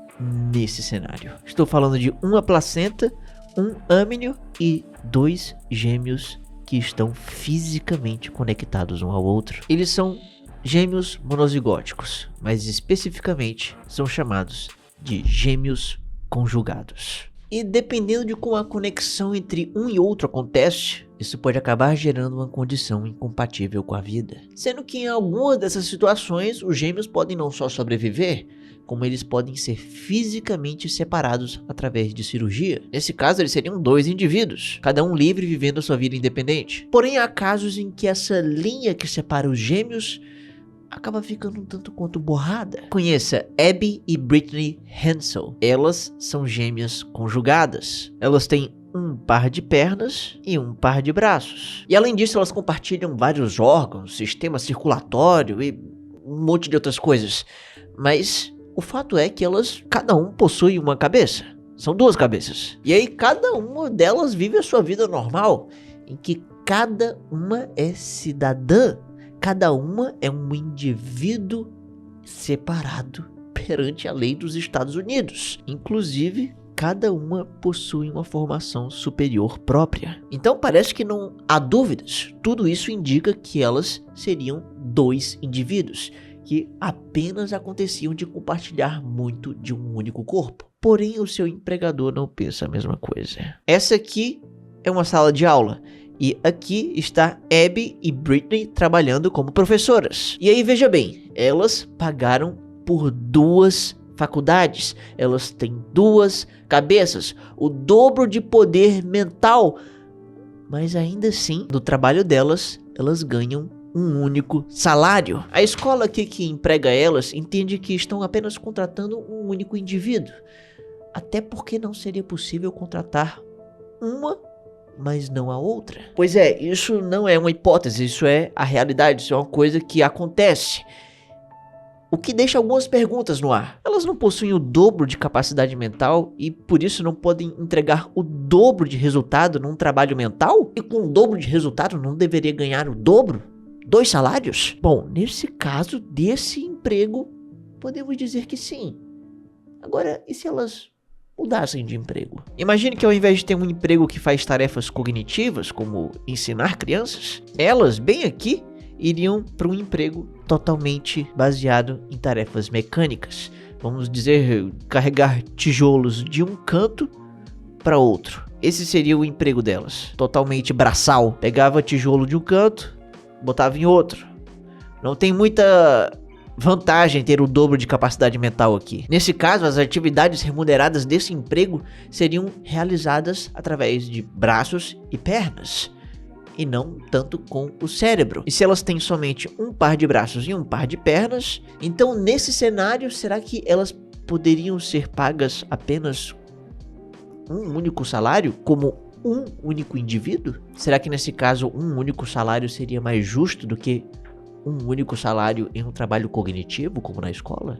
nesse cenário. Estou falando de uma placenta, um âmnio e dois gêmeos que estão fisicamente conectados um ao outro. Eles são gêmeos monozigóticos, mas especificamente são chamados de gêmeos conjugados. E dependendo de como a conexão entre um e outro acontece, isso pode acabar gerando uma condição incompatível com a vida. Sendo que em algumas dessas situações, os gêmeos podem não só sobreviver, como eles podem ser fisicamente separados através de cirurgia. Nesse caso, eles seriam dois indivíduos, cada um livre vivendo a sua vida independente. Porém, há casos em que essa linha que separa os gêmeos acaba ficando um tanto quanto borrada. Conheça Abby e Brittany Hensel. Elas são gêmeas conjugadas. Elas têm um par de pernas e um par de braços. E além disso, elas compartilham vários órgãos, sistema circulatório e um monte de outras coisas. Mas o fato é que cada um possui uma cabeça. São duas cabeças. E aí cada uma delas vive a sua vida normal, em que cada uma é cidadã. Cada uma é um indivíduo separado perante a lei dos Estados Unidos. Inclusive, cada uma possui uma formação superior própria. Então parece que não há dúvidas. Tudo isso indica que elas seriam dois indivíduos que apenas aconteciam de compartilhar muito de um único corpo. Porém, o seu empregador não pensa a mesma coisa. Essa aqui é uma sala de aula. E aqui está Abby e Brittany trabalhando como professoras. E aí veja bem, elas pagaram por duas faculdades. Elas têm duas cabeças, o dobro de poder mental. Mas ainda assim, no trabalho delas, elas ganham um único salário. A escola aqui que emprega elas entende que estão apenas contratando um único indivíduo. Até porque não seria possível contratar uma, mas não a outra. Pois é, isso não é uma hipótese, isso é a realidade, isso é uma coisa que acontece. O que deixa algumas perguntas no ar. Elas não possuem o dobro de capacidade mental e por isso não podem entregar o dobro de resultado num trabalho mental? E com o dobro de resultado não deveria ganhar o dobro? 2 salários? Bom, nesse caso desse emprego, podemos dizer que sim. Agora, e se elas mudassem de emprego? Imagine que ao invés de ter um emprego que faz tarefas cognitivas, como ensinar crianças, elas, bem aqui, iriam para um emprego totalmente baseado em tarefas mecânicas. Vamos dizer, carregar tijolos de um canto para outro. Esse seria o emprego delas, totalmente braçal. Pegava tijolo de um canto, botava em outro. Não tem muita vantagem ter o dobro de capacidade mental aqui. Nesse caso, as atividades remuneradas desse emprego seriam realizadas através de braços e pernas, e não tanto com o cérebro. E se elas têm somente um par de braços e um par de pernas, então nesse cenário, será que elas poderiam ser pagas apenas um único salário, como um único indivíduo? Será que nesse caso um único salário seria mais justo do que um único salário em um trabalho cognitivo, como na escola?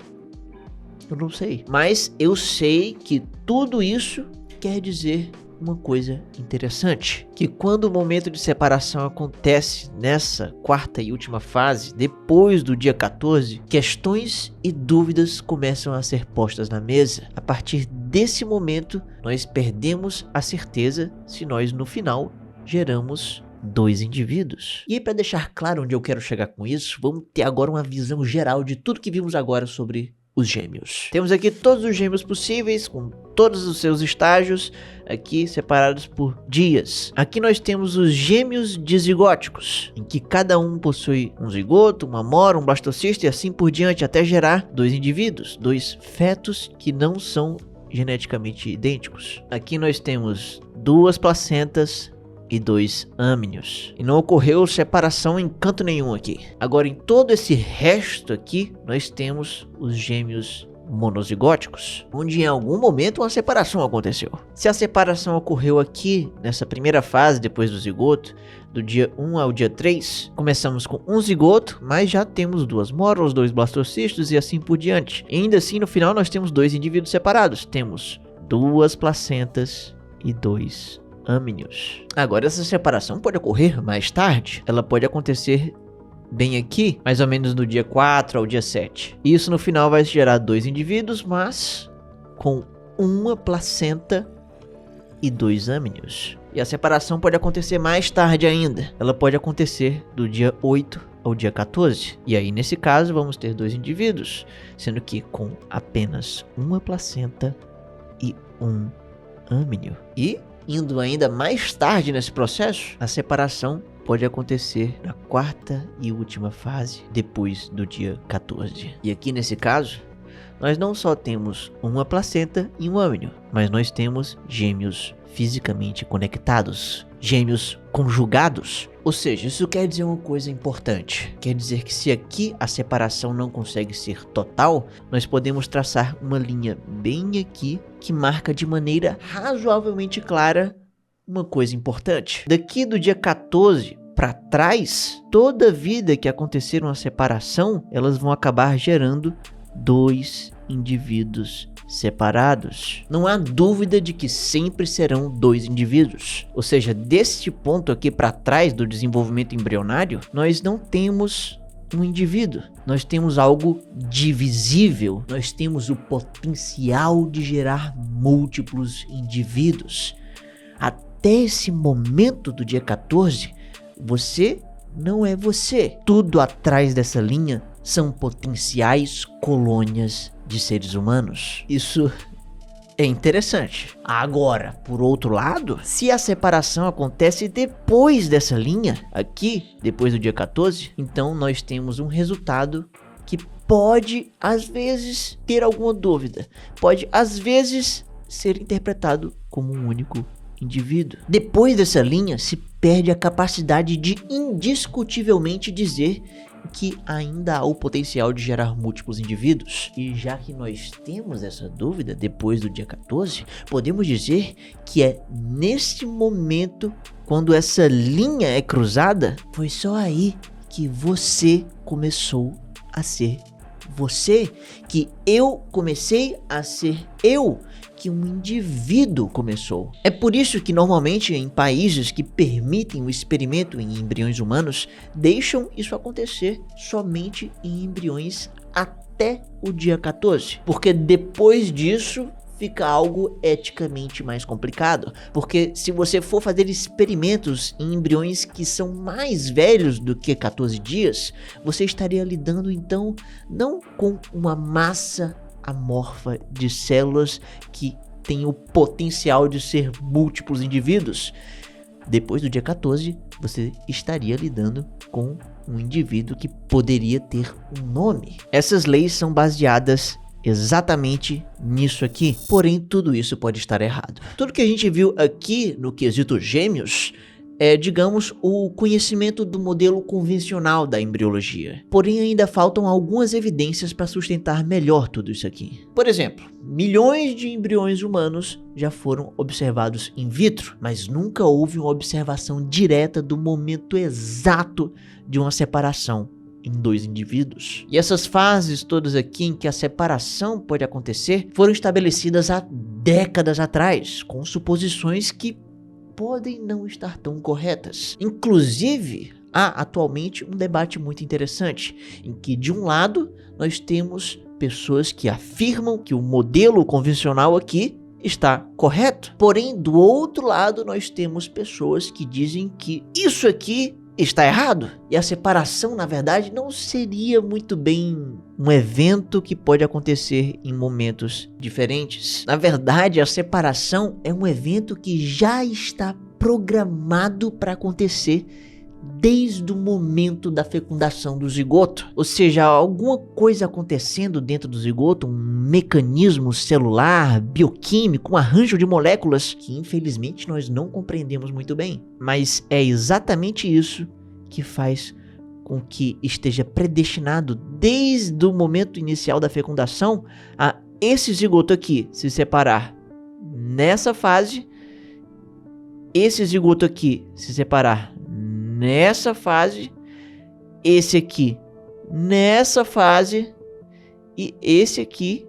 Eu não sei. Mas eu sei que tudo isso quer dizer uma coisa interessante, que quando o momento de separação acontece nessa quarta e última fase, depois do dia 14, questões e dúvidas começam a ser postas na mesa. A partir desse momento, nós perdemos a certeza se nós no final geramos dois indivíduos. E aí, para deixar claro onde eu quero chegar com isso, vamos ter agora uma visão geral de tudo que vimos agora sobre os gêmeos. Temos aqui todos os gêmeos possíveis, com todos os seus estágios, aqui separados por dias. Aqui nós temos os gêmeos dizigóticos, em que cada um possui um zigoto, uma mora, um blastocisto e assim por diante, até gerar dois indivíduos, dois fetos que não são geneticamente idênticos. Aqui nós temos duas placentas e dois âmnios. E não ocorreu separação em canto nenhum aqui. Agora, em todo esse resto aqui, nós temos os gêmeos monozigóticos, onde em algum momento uma separação aconteceu. Se a separação ocorreu aqui, nessa primeira fase, depois do zigoto, do dia 1 ao dia 3, começamos com um zigoto, mas já temos duas moras, dois blastocistos e assim por diante. E ainda assim, no final, nós temos dois indivíduos separados. Temos duas placentas e dois âmnios. Agora, essa separação pode ocorrer mais tarde. Ela pode acontecer bem aqui, mais ou menos no dia 4 ao dia 7. Isso no final vai gerar dois indivíduos, mas com uma placenta e dois âmnios. E a separação pode acontecer mais tarde ainda. Ela pode acontecer do dia 8 ao dia 14. E aí, nesse caso, vamos ter dois indivíduos, sendo que com apenas uma placenta e um âmnio. E indo ainda mais tarde nesse processo, a separação pode acontecer na quarta e última fase, depois do dia 14. E aqui nesse caso, nós não só temos uma placenta e um âmnio, mas nós temos gêmeos fisicamente conectados, gêmeos conjugados. Ou seja, isso quer dizer uma coisa importante. Quer dizer que se aqui a separação não consegue ser total, nós podemos traçar uma linha bem aqui que marca de maneira razoavelmente clara uma coisa importante. Daqui do dia 14 para trás, toda vida que acontecer uma separação, elas vão acabar gerando dois indivíduos separados. Não há dúvida de que sempre serão dois indivíduos. Ou seja, deste ponto aqui para trás do desenvolvimento embrionário, nós não temos um indivíduo. Nós temos algo divisível. Nós temos o potencial de gerar múltiplos indivíduos. Até esse momento do dia 14, você não é você. Tudo atrás dessa linha são potenciais colônias de seres humanos. Isso é interessante. Agora, por outro lado, se a separação acontece depois dessa linha, aqui, depois do dia 14, então nós temos um resultado que pode, às vezes, ter alguma dúvida. Pode, às vezes, ser interpretado como um único indivíduo. Depois dessa linha, se perde a capacidade de indiscutivelmente dizer que ainda há o potencial de gerar múltiplos indivíduos. E já que nós temos essa dúvida depois do dia 14, podemos dizer que é neste momento, quando essa linha é cruzada, foi só aí que você começou a ser você, que eu comecei a ser eu, que um indivíduo começou. É por isso que normalmente em países que permitem o experimento em embriões humanos, deixam isso acontecer somente em embriões até o dia 14. Porque depois disso fica algo eticamente mais complicado. Porque se você for fazer experimentos em embriões que são mais velhos do que 14 dias, você estaria lidando então não com uma massa amorfa de células que tem o potencial de ser múltiplos indivíduos. Depois do dia 14, você estaria lidando com um indivíduo que poderia ter um nome. Essas leis são baseadas exatamente nisso aqui. Porém, tudo isso pode estar errado. Tudo que a gente viu aqui no quesito gêmeos é, digamos, o conhecimento do modelo convencional da embriologia. Porém, ainda faltam algumas evidências para sustentar melhor tudo isso aqui. Por exemplo, milhões de embriões humanos já foram observados in vitro, mas nunca houve uma observação direta do momento exato de uma separação em dois indivíduos. E essas fases todas aqui em que a separação pode acontecer foram estabelecidas há décadas atrás, com suposições que podem não estar tão corretas. Inclusive, há atualmente um debate muito interessante, em que de um lado nós temos pessoas que afirmam que o modelo convencional aqui está correto. Porém, do outro lado nós temos pessoas que dizem que isso aqui está errado. E a separação, na verdade, não seria muito bem um evento que pode acontecer em momentos diferentes. Na verdade, a separação é um evento que já está programado para acontecer desde o momento da fecundação do zigoto. Ou seja, alguma coisa acontecendo dentro do zigoto, um mecanismo celular, bioquímico, um arranjo de moléculas que infelizmente nós não compreendemos muito bem. Mas é exatamente isso que faz com que esteja predestinado desde o momento inicial da fecundação a esse zigoto aqui se separar nessa fase, esse zigoto aqui se separar nessa fase, esse aqui nessa fase e esse aqui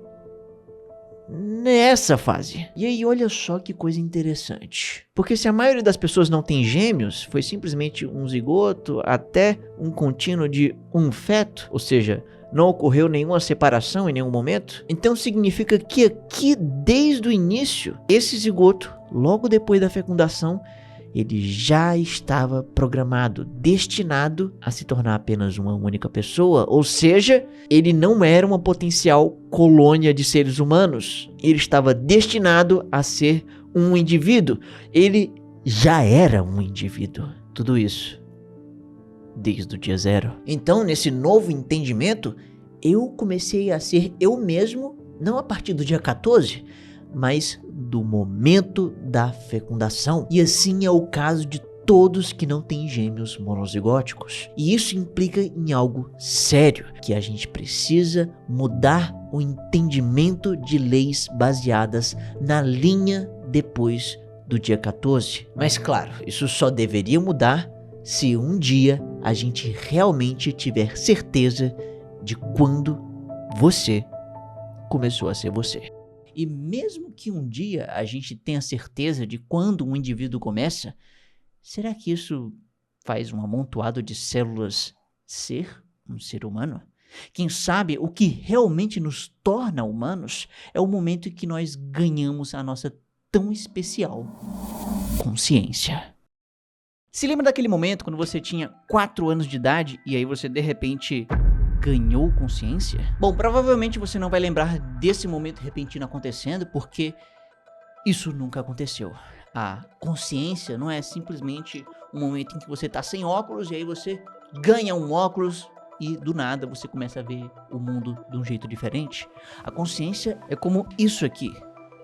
nessa fase. E aí olha só que coisa interessante, porque se a maioria das pessoas não tem gêmeos, foi simplesmente um zigoto até um contínuo de um feto, ou seja, não ocorreu nenhuma separação em nenhum momento, então significa que aqui desde o início, esse zigoto, logo depois da fecundação, ele já estava programado, destinado a se tornar apenas uma única pessoa, ou seja, ele não era uma potencial colônia de seres humanos, ele estava destinado a ser um indivíduo, ele já era um indivíduo, tudo isso desde o dia zero. Então, nesse novo entendimento, eu comecei a ser eu mesmo, não a partir do dia 14, mas do momento da fecundação. E assim é o caso de todos que não têm gêmeos monozigóticos. E isso implica em algo sério, que a gente precisa mudar o entendimento de leis baseadas na linha depois do dia 14. Mas claro, isso só deveria mudar se um dia a gente realmente tiver certeza de quando você começou a ser você. E mesmo que um dia a gente tenha certeza de quando um indivíduo começa, será que isso faz um amontoado de células ser um ser humano? Quem sabe o que realmente nos torna humanos é o momento em que nós ganhamos a nossa tão especial consciência. Se lembra daquele momento quando você tinha 4 anos de idade e aí você de repente ganhou consciência? Bom, provavelmente você não vai lembrar desse momento repentino acontecendo, porque isso nunca aconteceu. A consciência não é simplesmente um momento em que você está sem óculos e aí você ganha um óculos e do nada você começa a ver o mundo de um jeito diferente. A consciência é como isso aqui,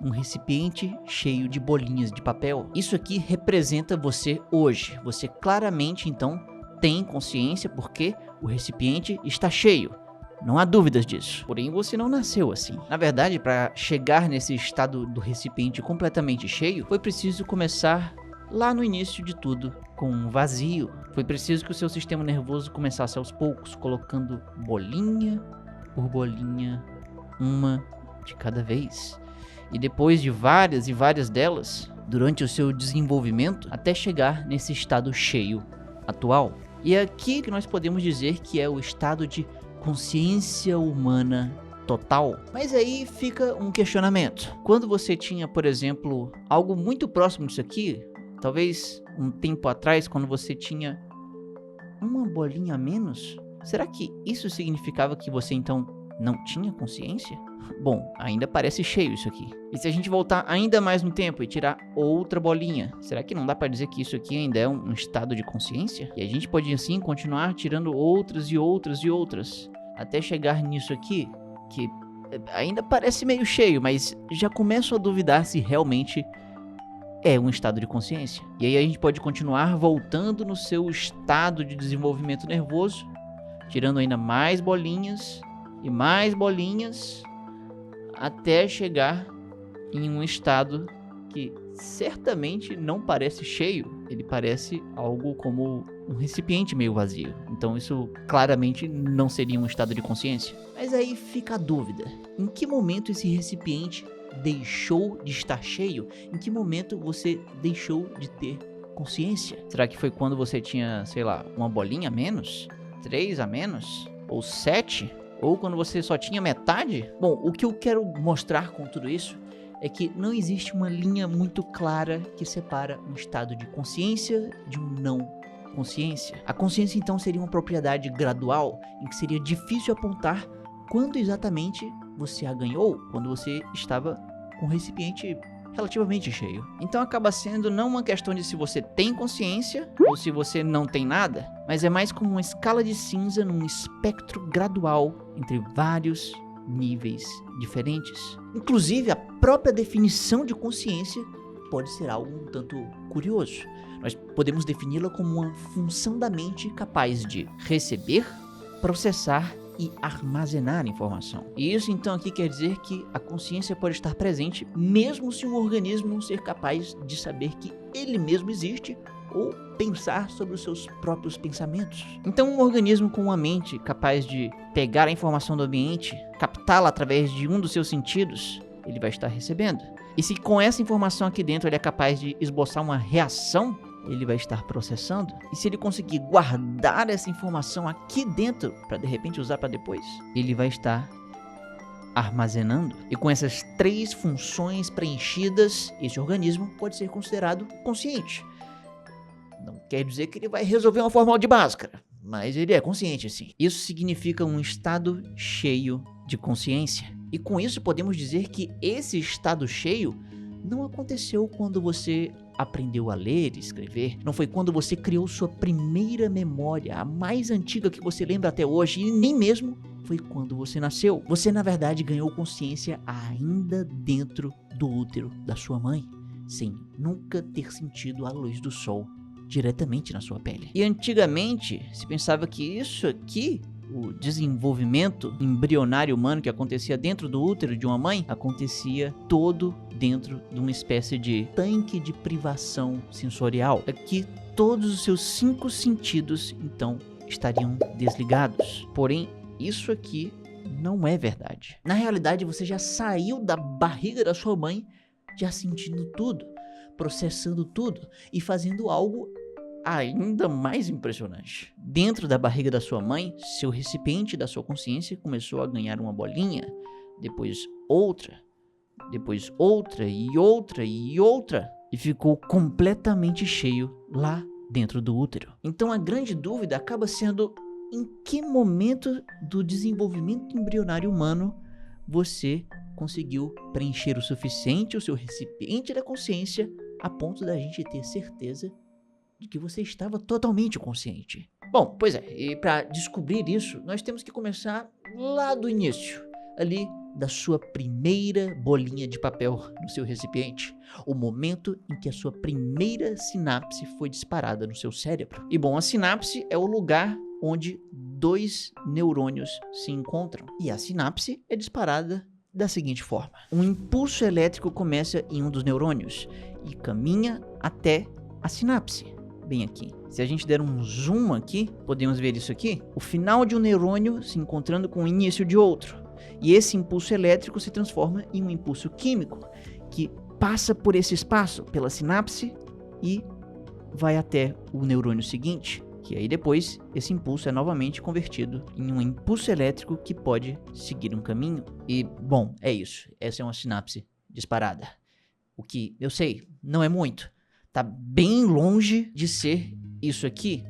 um recipiente cheio de bolinhas de papel. Isso aqui representa você hoje. Você claramente então tem consciência porque o recipiente está cheio. Não há dúvidas disso. Porém, você não nasceu assim. Na verdade, para chegar nesse estado do recipiente completamente cheio, foi preciso começar lá no início de tudo, com um vazio. Foi preciso que o seu sistema nervoso começasse aos poucos, colocando bolinha por bolinha, uma de cada vez. E depois de várias e várias delas, durante o seu desenvolvimento, até chegar nesse estado cheio atual. E é aqui que nós podemos dizer que é o estado de consciência humana total. Mas aí fica um questionamento. Quando você tinha, por exemplo, algo muito próximo disso aqui, talvez um tempo atrás, quando você tinha uma bolinha a menos, será que isso significava que você então não tinha consciência? Bom, ainda parece cheio isso aqui. E se a gente voltar ainda mais no tempo e tirar outra bolinha, será que não dá pra dizer que isso aqui ainda é um estado de consciência? E a gente pode assim continuar tirando outras e outras e outras, até chegar nisso aqui, que ainda parece meio cheio, mas já começo a duvidar se realmente é um estado de consciência. E aí a gente pode continuar voltando no seu estado de desenvolvimento nervoso, tirando ainda mais bolinhas e mais bolinhas, até chegar em um estado que certamente não parece cheio, ele parece algo como um recipiente meio vazio. Então isso claramente não seria um estado de consciência. Mas aí fica a dúvida: em que momento esse recipiente deixou de estar cheio? Em que momento você deixou de ter consciência? Será que foi quando você tinha, sei lá, uma bolinha a menos? 3 a menos? Ou 7? Ou quando você só tinha metade? Bom, o que eu quero mostrar com tudo isso é que não existe uma linha muito clara que separa um estado de consciência de um não consciência. A consciência então seria uma propriedade gradual em que seria difícil apontar quando exatamente você a ganhou, quando você estava com o recipiente relativamente cheio. Então acaba sendo não uma questão de se você tem consciência ou se você não tem nada, mas é mais como uma escala de cinza num espectro gradual entre vários níveis diferentes. Inclusive, a própria definição de consciência pode ser algo um tanto curioso. Nós podemos defini-la como uma função da mente capaz de receber, processar e armazenar informação. E isso então aqui quer dizer que a consciência pode estar presente mesmo se um organismo não ser capaz de saber que ele mesmo existe ou pensar sobre os seus próprios pensamentos. Então um organismo com uma mente capaz de pegar a informação do ambiente, captá-la através de um dos seus sentidos, ele vai estar recebendo. E se com essa informação aqui dentro ele é capaz de esboçar uma reação, ele vai estar processando. E se ele conseguir guardar essa informação aqui dentro para de repente usar para depois, ele vai estar armazenando. E com essas 3 funções preenchidas, esse organismo pode ser considerado consciente. Não quer dizer que ele vai resolver uma fórmula de Bhaskara, mas ele é consciente sim. Isso significa um estado cheio de consciência. E com isso podemos dizer que esse estado cheio não aconteceu quando você aprendeu a ler e escrever, não foi quando você criou sua primeira memória, a mais antiga que você lembra até hoje, e nem mesmo foi quando você nasceu. Você na verdade ganhou consciência ainda dentro do útero da sua mãe, sem nunca ter sentido a luz do sol diretamente na sua pele. E antigamente se pensava que isso aqui, o desenvolvimento embrionário humano que acontecia dentro do útero de uma mãe, acontecia todo dentro de uma espécie de tanque de privação sensorial. Aqui todos os seus 5 sentidos então estariam desligados. Porém, isso aqui não é verdade. Na realidade, você já saiu da barriga da sua mãe já sentindo tudo, processando tudo e fazendo algo ainda mais impressionante. Dentro da barriga da sua mãe, seu recipiente da sua consciência começou a ganhar uma bolinha, depois outra e outra e outra, e ficou completamente cheio lá dentro do útero. Então a grande dúvida acaba sendo: em que momento do desenvolvimento embrionário humano você conseguiu preencher o suficiente o seu recipiente da consciência a ponto da gente ter certeza de que você estava totalmente consciente? Bom, pois é, e para descobrir isso, nós temos que começar lá do início, ali da sua primeira bolinha de papel no seu recipiente, o momento em que a sua primeira sinapse foi disparada no seu cérebro. E bom, a sinapse é o lugar onde 2 neurônios se encontram, e a sinapse é disparada da seguinte forma: um impulso elétrico começa em um dos neurônios e caminha até a sinapse. Bem aqui. Se a gente der um zoom aqui, podemos ver isso aqui. O final de um neurônio se encontrando com o início de outro. E esse impulso elétrico se transforma em um impulso químico, que passa por esse espaço, pela sinapse, e vai até o neurônio seguinte. Que aí depois, esse impulso é novamente convertido em um impulso elétrico que pode seguir um caminho. E, bom, é isso. Essa é uma sinapse disparada. O que, eu sei, não é muito. Tá bem longe de ser isso aqui,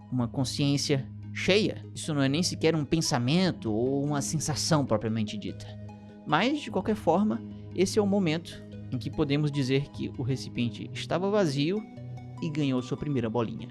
uma consciência cheia. Isso não é nem sequer um pensamento ou uma sensação propriamente dita. Mas, de qualquer forma, esse é o momento em que podemos dizer que o recipiente estava vazio e ganhou sua primeira bolinha.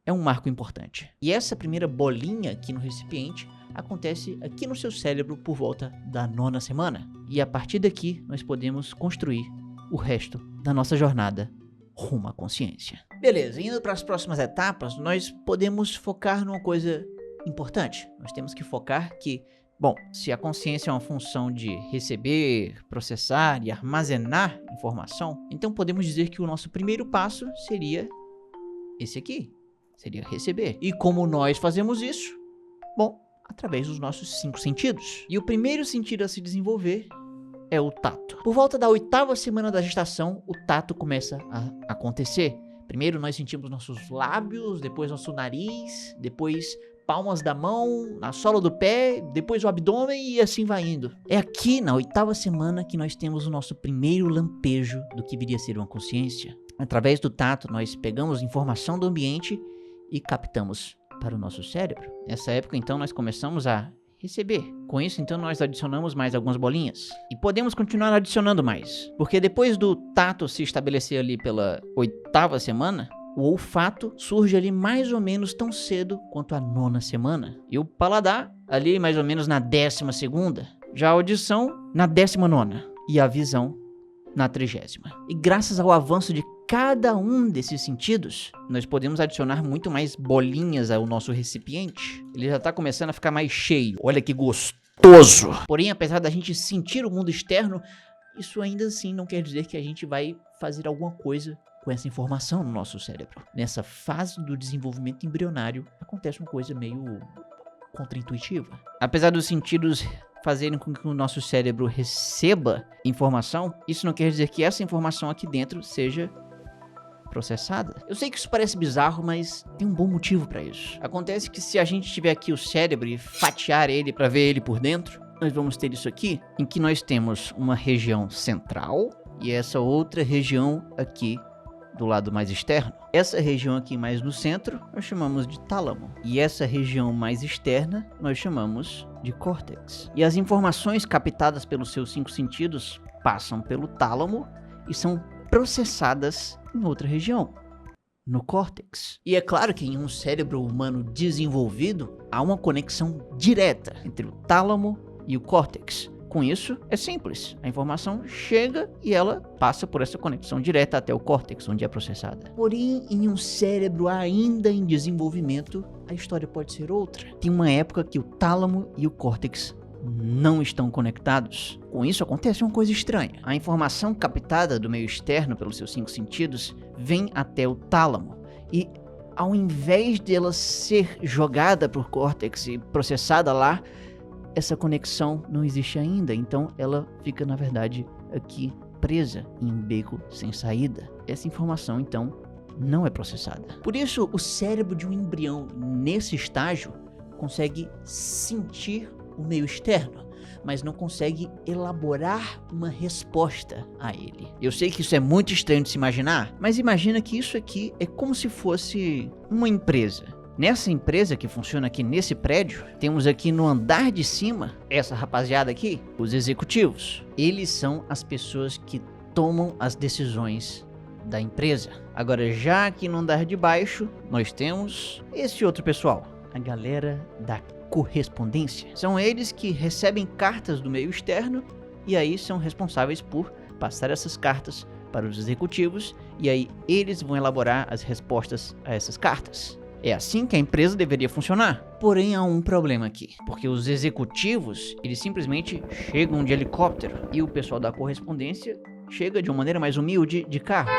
É um marco importante. E essa primeira bolinha aqui no recipiente acontece aqui no seu cérebro por volta da 9ª semana. E a partir daqui nós podemos construir o resto da nossa jornada rumo à consciência. Beleza, indo para as próximas etapas, nós podemos focar numa coisa importante. Nós temos que focar que, bom, se a consciência é uma função de receber, processar e armazenar informação, então podemos dizer que o nosso primeiro passo seria esse aqui, seria receber. E como nós fazemos isso? Bom, através dos nossos 5 sentidos. E o primeiro sentido a se desenvolver é o tato. Por volta da 8ª semana da gestação, o tato começa a acontecer. Primeiro nós sentimos nossos lábios, depois nosso nariz, depois palmas da mão, na sola do pé, depois o abdômen e assim vai indo. É aqui na 8ª semana que nós temos o nosso primeiro lampejo do que viria a ser uma consciência. Através do tato nós pegamos informação do ambiente e captamos para o nosso cérebro. Nessa época então nós começamos a receber. Com isso, então, nós adicionamos mais algumas bolinhas. E podemos continuar adicionando mais. Porque depois do tato se estabelecer ali pela 8ª semana, o olfato surge ali mais ou menos tão cedo quanto a 9ª semana. E o paladar ali mais ou menos na 12ª. Já a audição na 19ª. E a visão na 30ª. E graças ao avanço de cada um desses sentidos, nós podemos adicionar muito mais bolinhas ao nosso recipiente. Ele já está começando a ficar mais cheio. Olha que gostoso! Porém, apesar da gente sentir o mundo externo, isso ainda assim não quer dizer que a gente vai fazer alguma coisa com essa informação no nosso cérebro. Nessa fase do desenvolvimento embrionário, acontece uma coisa meio contraintuitiva. Apesar dos sentidos fazerem com que o nosso cérebro receba informação, isso não quer dizer que essa informação aqui dentro seja processada. Eu sei que isso parece bizarro, mas tem um bom motivo para isso. Acontece que se a gente tiver aqui o cérebro e fatiar ele para ver ele por dentro, nós vamos ter isso aqui, em que nós temos uma região central e essa outra região aqui do lado mais externo. Essa região aqui mais no centro, nós chamamos de tálamo. E essa região mais externa, nós chamamos de córtex. E as informações captadas pelos seus 5 sentidos passam pelo tálamo e são processadas em outra região, no córtex. E é claro que em um cérebro humano desenvolvido, há uma conexão direta entre o tálamo e o córtex. Com isso, é simples. A informação chega e ela passa por essa conexão direta até o córtex, onde é processada. Porém, em um cérebro ainda em desenvolvimento, a história pode ser outra. Tem uma época que o tálamo e o córtex não estão conectados. Com isso, acontece uma coisa estranha. A informação captada do meio externo pelos seus 5 sentidos vem até o tálamo. E ao invés dela ser jogada para o córtex e processada lá, essa conexão não existe ainda, então ela fica, na verdade, aqui presa em um beco sem saída. Essa informação, então, não é processada. Por isso, o cérebro de um embrião, nesse estágio, consegue sentir o meio externo, mas não consegue elaborar uma resposta a ele. Eu sei que isso é muito estranho de se imaginar, mas imagina que isso aqui é como se fosse uma empresa. Nessa empresa que funciona aqui nesse prédio, temos aqui no andar de cima, essa rapaziada aqui, os executivos. Eles são as pessoas que tomam as decisões da empresa. Agora, já aqui no andar de baixo, nós temos esse outro pessoal, a galera da correspondência. São eles que recebem cartas do meio externo e aí são responsáveis por passar essas cartas para os executivos e aí eles vão elaborar as respostas a essas cartas. É assim que a empresa deveria funcionar. Porém, há um problema aqui, porque os executivos, eles simplesmente chegam de helicóptero e o pessoal da correspondência chega de uma maneira mais humilde de carro.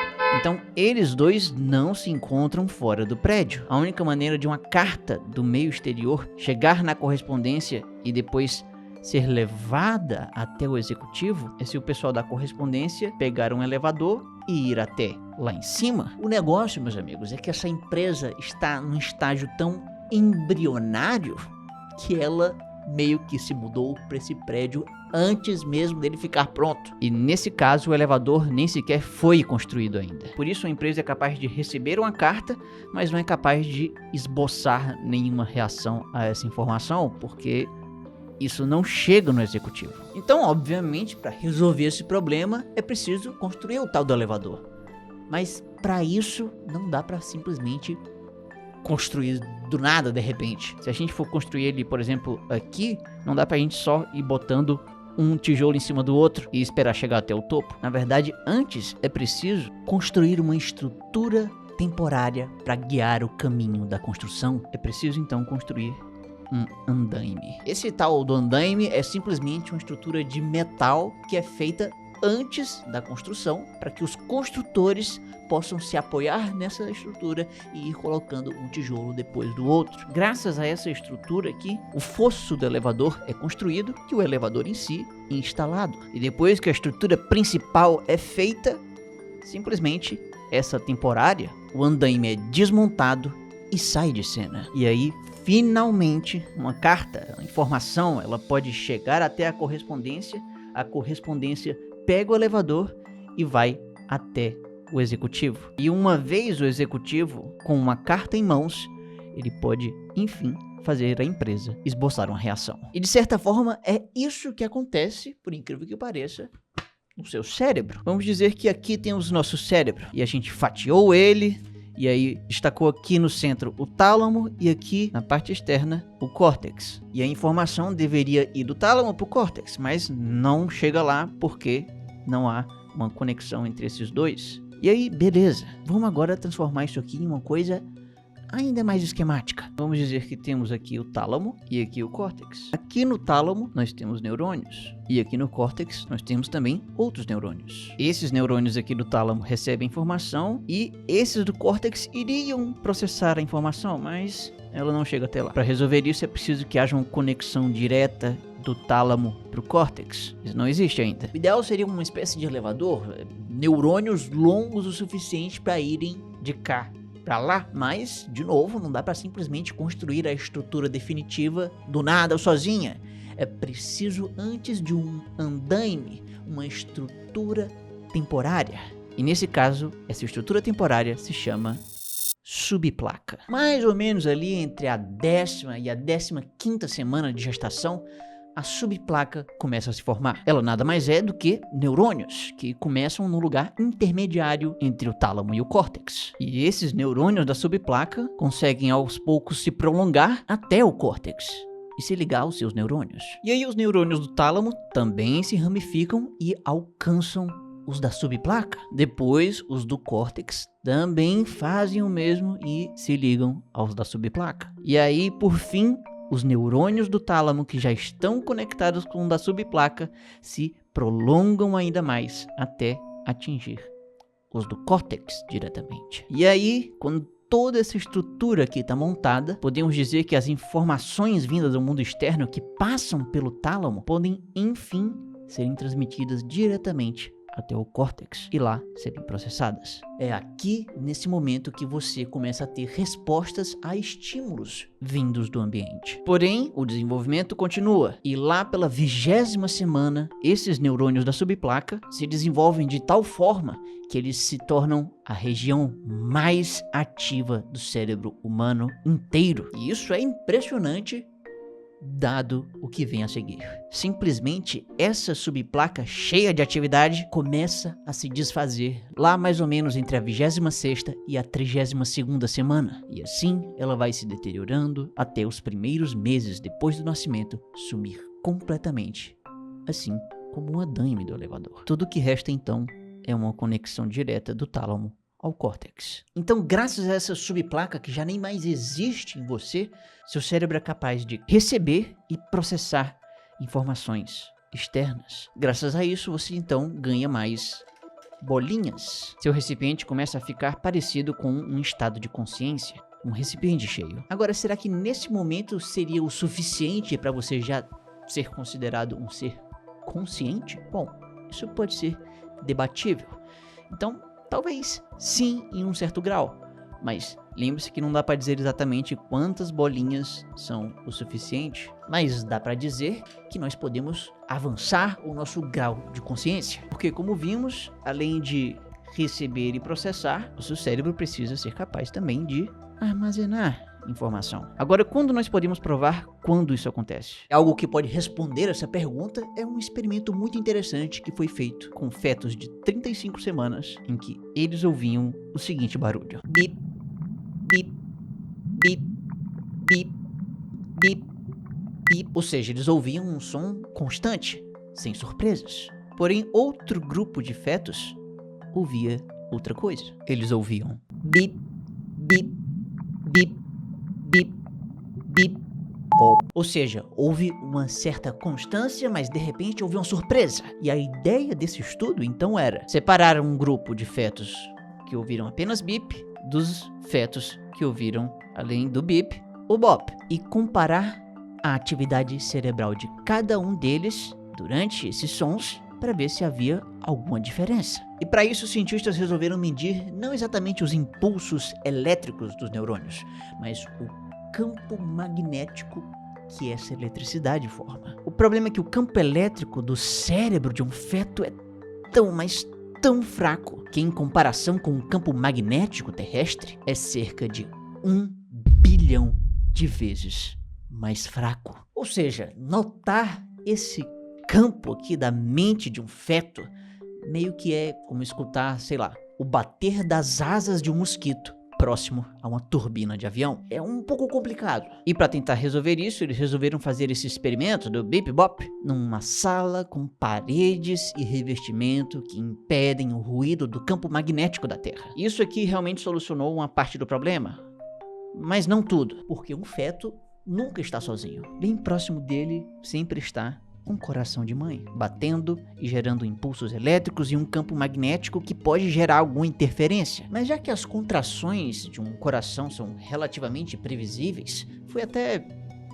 Então, eles dois não se encontram fora do prédio. A única maneira de uma carta do meio exterior chegar na correspondência e depois ser levada até o executivo é se o pessoal da correspondência pegar um elevador e ir até lá em cima. O negócio, meus amigos, é que essa empresa está num estágio tão embrionário que ela meio que se mudou para esse prédio antes mesmo dele ficar pronto. E nesse caso o elevador nem sequer foi construído ainda. Por isso a empresa é capaz de receber uma carta, mas não é capaz de esboçar nenhuma reação a essa informação, porque isso não chega no executivo. Então, obviamente, para resolver esse problema é preciso construir o tal do elevador. Mas para isso não dá para simplesmente construir do nada de repente. Se a gente for construir ele, por exemplo, aqui, não dá pra gente só ir botando um tijolo em cima do outro e esperar chegar até o topo. Na verdade, antes é preciso construir uma estrutura temporária para guiar o caminho da construção. É preciso então construir um andaime. Esse tal do andaime é simplesmente uma estrutura de metal que é feita antes da construção, para que os construtores possam se apoiar nessa estrutura e ir colocando um tijolo depois do outro. Graças a essa estrutura aqui, o fosso do elevador é construído e o elevador em si instalado. E depois que a estrutura principal é feita, simplesmente essa temporária, o andaime é desmontado e sai de cena. E aí, finalmente, uma carta, uma informação, ela pode chegar até a correspondência pega o elevador e vai até o executivo. E uma vez o executivo, com uma carta em mãos, ele pode, enfim, fazer a empresa esboçar uma reação. E de certa forma é isso que acontece, por incrível que pareça, no seu cérebro. Vamos dizer que aqui temos o nosso cérebro e a gente fatiou ele, e aí destacou aqui no centro o tálamo e aqui na parte externa o córtex. E a informação deveria ir do tálamo para o córtex, mas não chega lá porque não há uma conexão entre esses dois. E aí, beleza, vamos agora transformar isso aqui em uma coisa ainda mais esquemática. Vamos dizer que temos aqui o tálamo e aqui o córtex. Aqui no tálamo nós temos neurônios e aqui no córtex nós temos também outros neurônios. Esses neurônios aqui do tálamo recebem informação e esses do córtex iriam processar a informação, mas ela não chega até lá. Para resolver isso é preciso que haja uma conexão direta do tálamo para o córtex. Isso não existe ainda. O ideal seria uma espécie de elevador, neurônios longos o suficiente para irem de cá para lá, mas, de novo, não dá para simplesmente construir a estrutura definitiva do nada ou sozinha. É preciso, antes de um andaime, uma estrutura temporária. E nesse caso, essa estrutura temporária se chama subplaca. Mais ou menos ali entre a 10ª e a 15ª semana de gestação, a subplaca começa a se formar. Ela nada mais é do que neurônios, que começam no lugar intermediário entre o tálamo e o córtex. E esses neurônios da subplaca conseguem aos poucos se prolongar até o córtex e se ligar aos seus neurônios. E aí os neurônios do tálamo também se ramificam e alcançam os da subplaca. Depois, os do córtex também fazem o mesmo e se ligam aos da subplaca. E aí, por fim, os neurônios do tálamo que já estão conectados com o da subplaca se prolongam ainda mais até atingir os do córtex diretamente. E aí, quando toda essa estrutura aqui está montada, podemos dizer que as informações vindas do mundo externo que passam pelo tálamo podem, enfim, serem transmitidas diretamente até o córtex e lá serem processadas. É aqui, nesse momento, que você começa a ter respostas a estímulos vindos do ambiente. Porém, o desenvolvimento continua e lá pela 20ª semana, esses neurônios da subplaca se desenvolvem de tal forma que eles se tornam a região mais ativa do cérebro humano inteiro. E isso é impressionante, dado o que vem a seguir. Simplesmente essa subplaca cheia de atividade começa a se desfazer lá mais ou menos entre a 26ª e a 32ª semana. E assim ela vai se deteriorando até os primeiros meses depois do nascimento sumir completamente, assim como um andaime do elevador. Tudo que resta então é uma conexão direta do tálamo ao córtex. Então, graças a essa subplaca que já nem mais existe em você, seu cérebro é capaz de receber e processar informações externas. Graças a isso, você então ganha mais bolinhas. Seu recipiente começa a ficar parecido com um estado de consciência, um recipiente cheio. Agora, será que nesse momento seria o suficiente para você já ser considerado um ser consciente? Bom, isso pode ser debatível. Então, talvez sim, em um certo grau, mas lembre-se que não dá para dizer exatamente quantas bolinhas são o suficiente, mas dá para dizer que nós podemos avançar o nosso grau de consciência, porque como vimos, além de receber e processar, o seu cérebro precisa ser capaz também de armazenar informação. Agora, quando nós podemos provar quando isso acontece? Algo que pode responder essa pergunta é um experimento muito interessante que foi feito com fetos de 35 semanas, em que eles ouviam o seguinte barulho: bip, bip, bip, bip, bip, bip. Ou seja, eles ouviam um som constante sem surpresas. Porém, outro grupo de fetos ouvia outra coisa. Eles ouviam bip, bip, bip, bip, bip, bop. Ou seja, houve uma certa constância, mas de repente houve uma surpresa. E a ideia desse estudo, então, era separar um grupo de fetos que ouviram apenas bip dos fetos que ouviram, além do bip, o bop. E comparar a atividade cerebral de cada um deles durante esses sons para ver se havia alguma diferença. E para isso, os cientistas resolveram medir não exatamente os impulsos elétricos dos neurônios, mas o campo magnético que essa eletricidade forma. O problema é que o campo elétrico do cérebro de um feto é tão, mas tão fraco, que em comparação com o campo magnético terrestre, é cerca de 1 bilhão de vezes mais fraco. Ou seja, notar esse campo aqui da mente de um feto meio que é como escutar, sei lá, o bater das asas de um mosquito próximo a uma turbina de avião. É um pouco complicado. E para tentar resolver isso, eles resolveram fazer esse experimento do Bip Bop numa sala com paredes e revestimento que impedem o ruído do campo magnético da Terra. Isso aqui realmente solucionou uma parte do problema, mas não tudo, porque um feto nunca está sozinho. Bem próximo dele sempre está um coração de mãe, batendo e gerando impulsos elétricos e um campo magnético que pode gerar alguma interferência. Mas já que as contrações de um coração são relativamente previsíveis, foi até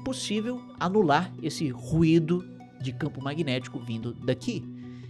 possível anular esse ruído de campo magnético vindo daqui.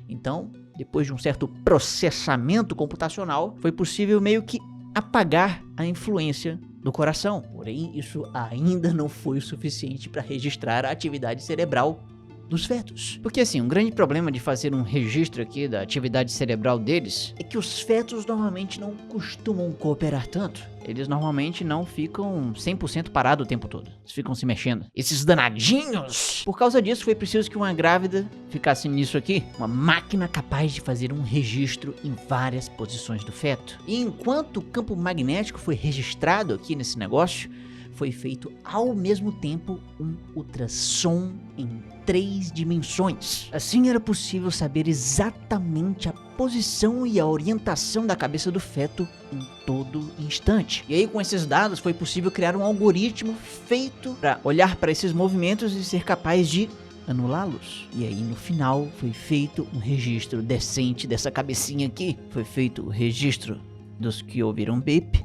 Então, depois de um certo processamento computacional, foi possível meio que apagar a influência do coração. Porém, isso ainda não foi o suficiente para registrar a atividade cerebral dos fetos. Porque assim, um grande problema de fazer um registro aqui da atividade cerebral deles é que os fetos normalmente não costumam cooperar tanto. Eles normalmente não ficam 100% parados o tempo todo. Eles ficam se mexendo. Esses danadinhos! Por causa disso, foi preciso que uma grávida ficasse nisso aqui. Uma máquina capaz de fazer um registro em várias posições do feto. E enquanto o campo magnético foi registrado aqui nesse negócio, foi feito ao mesmo tempo um ultrassom em 3 dimensões. Assim era possível saber exatamente a posição e a orientação da cabeça do feto em todo instante. E aí, com esses dados, foi possível criar um algoritmo feito para olhar para esses movimentos e ser capaz de anulá-los. E aí, no final, foi feito um registro decente dessa cabecinha aqui. Foi feito o registro dos que ouviram bip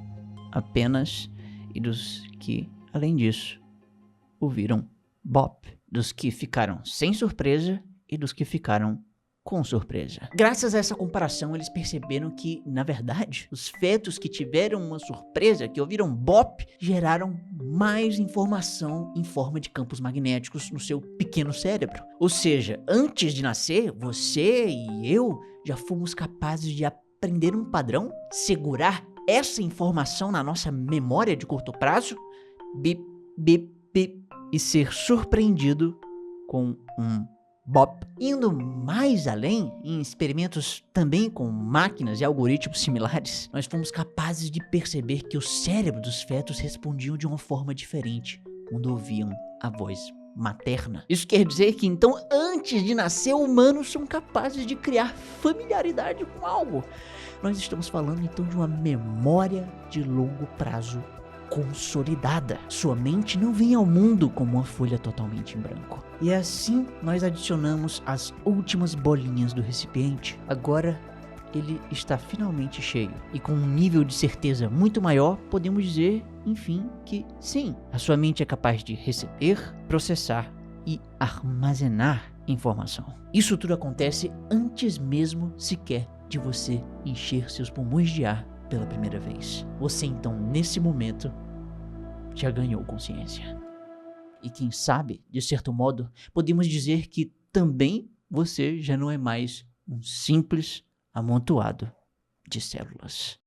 apenas e dos que, além disso, ouviram bop, dos que ficaram sem surpresa e dos que ficaram com surpresa. Graças a essa comparação, eles perceberam que, na verdade, os fetos que tiveram uma surpresa, que ouviram bop, geraram mais informação em forma de campos magnéticos no seu pequeno cérebro. Ou seja, antes de nascer, você e eu já fomos capazes de aprender um padrão, segurar essa informação na nossa memória de curto prazo, bip, bip, bip, e ser surpreendido com um bop. Indo mais além, em experimentos também com máquinas e algoritmos similares, nós fomos capazes de perceber que o cérebro dos fetos respondiam de uma forma diferente quando ouviam a voz materna. Isso quer dizer que, então, antes de nascer, humanos são capazes de criar familiaridade com algo. Nós estamos falando, então, de uma memória de longo prazo consolidada. Sua mente não vem ao mundo como uma folha totalmente em branco. E assim, nós adicionamos as últimas bolinhas do recipiente. Agora, ele está finalmente cheio. E com um nível de certeza muito maior, podemos dizer, enfim, que sim, a sua mente é capaz de receber, processar e armazenar informação. Isso tudo acontece antes mesmo sequer de você encher seus pulmões de ar pela primeira vez. Você então, nesse momento, já ganhou consciência. E quem sabe, de certo modo, podemos dizer que também você já não é mais um simples amontoado de células.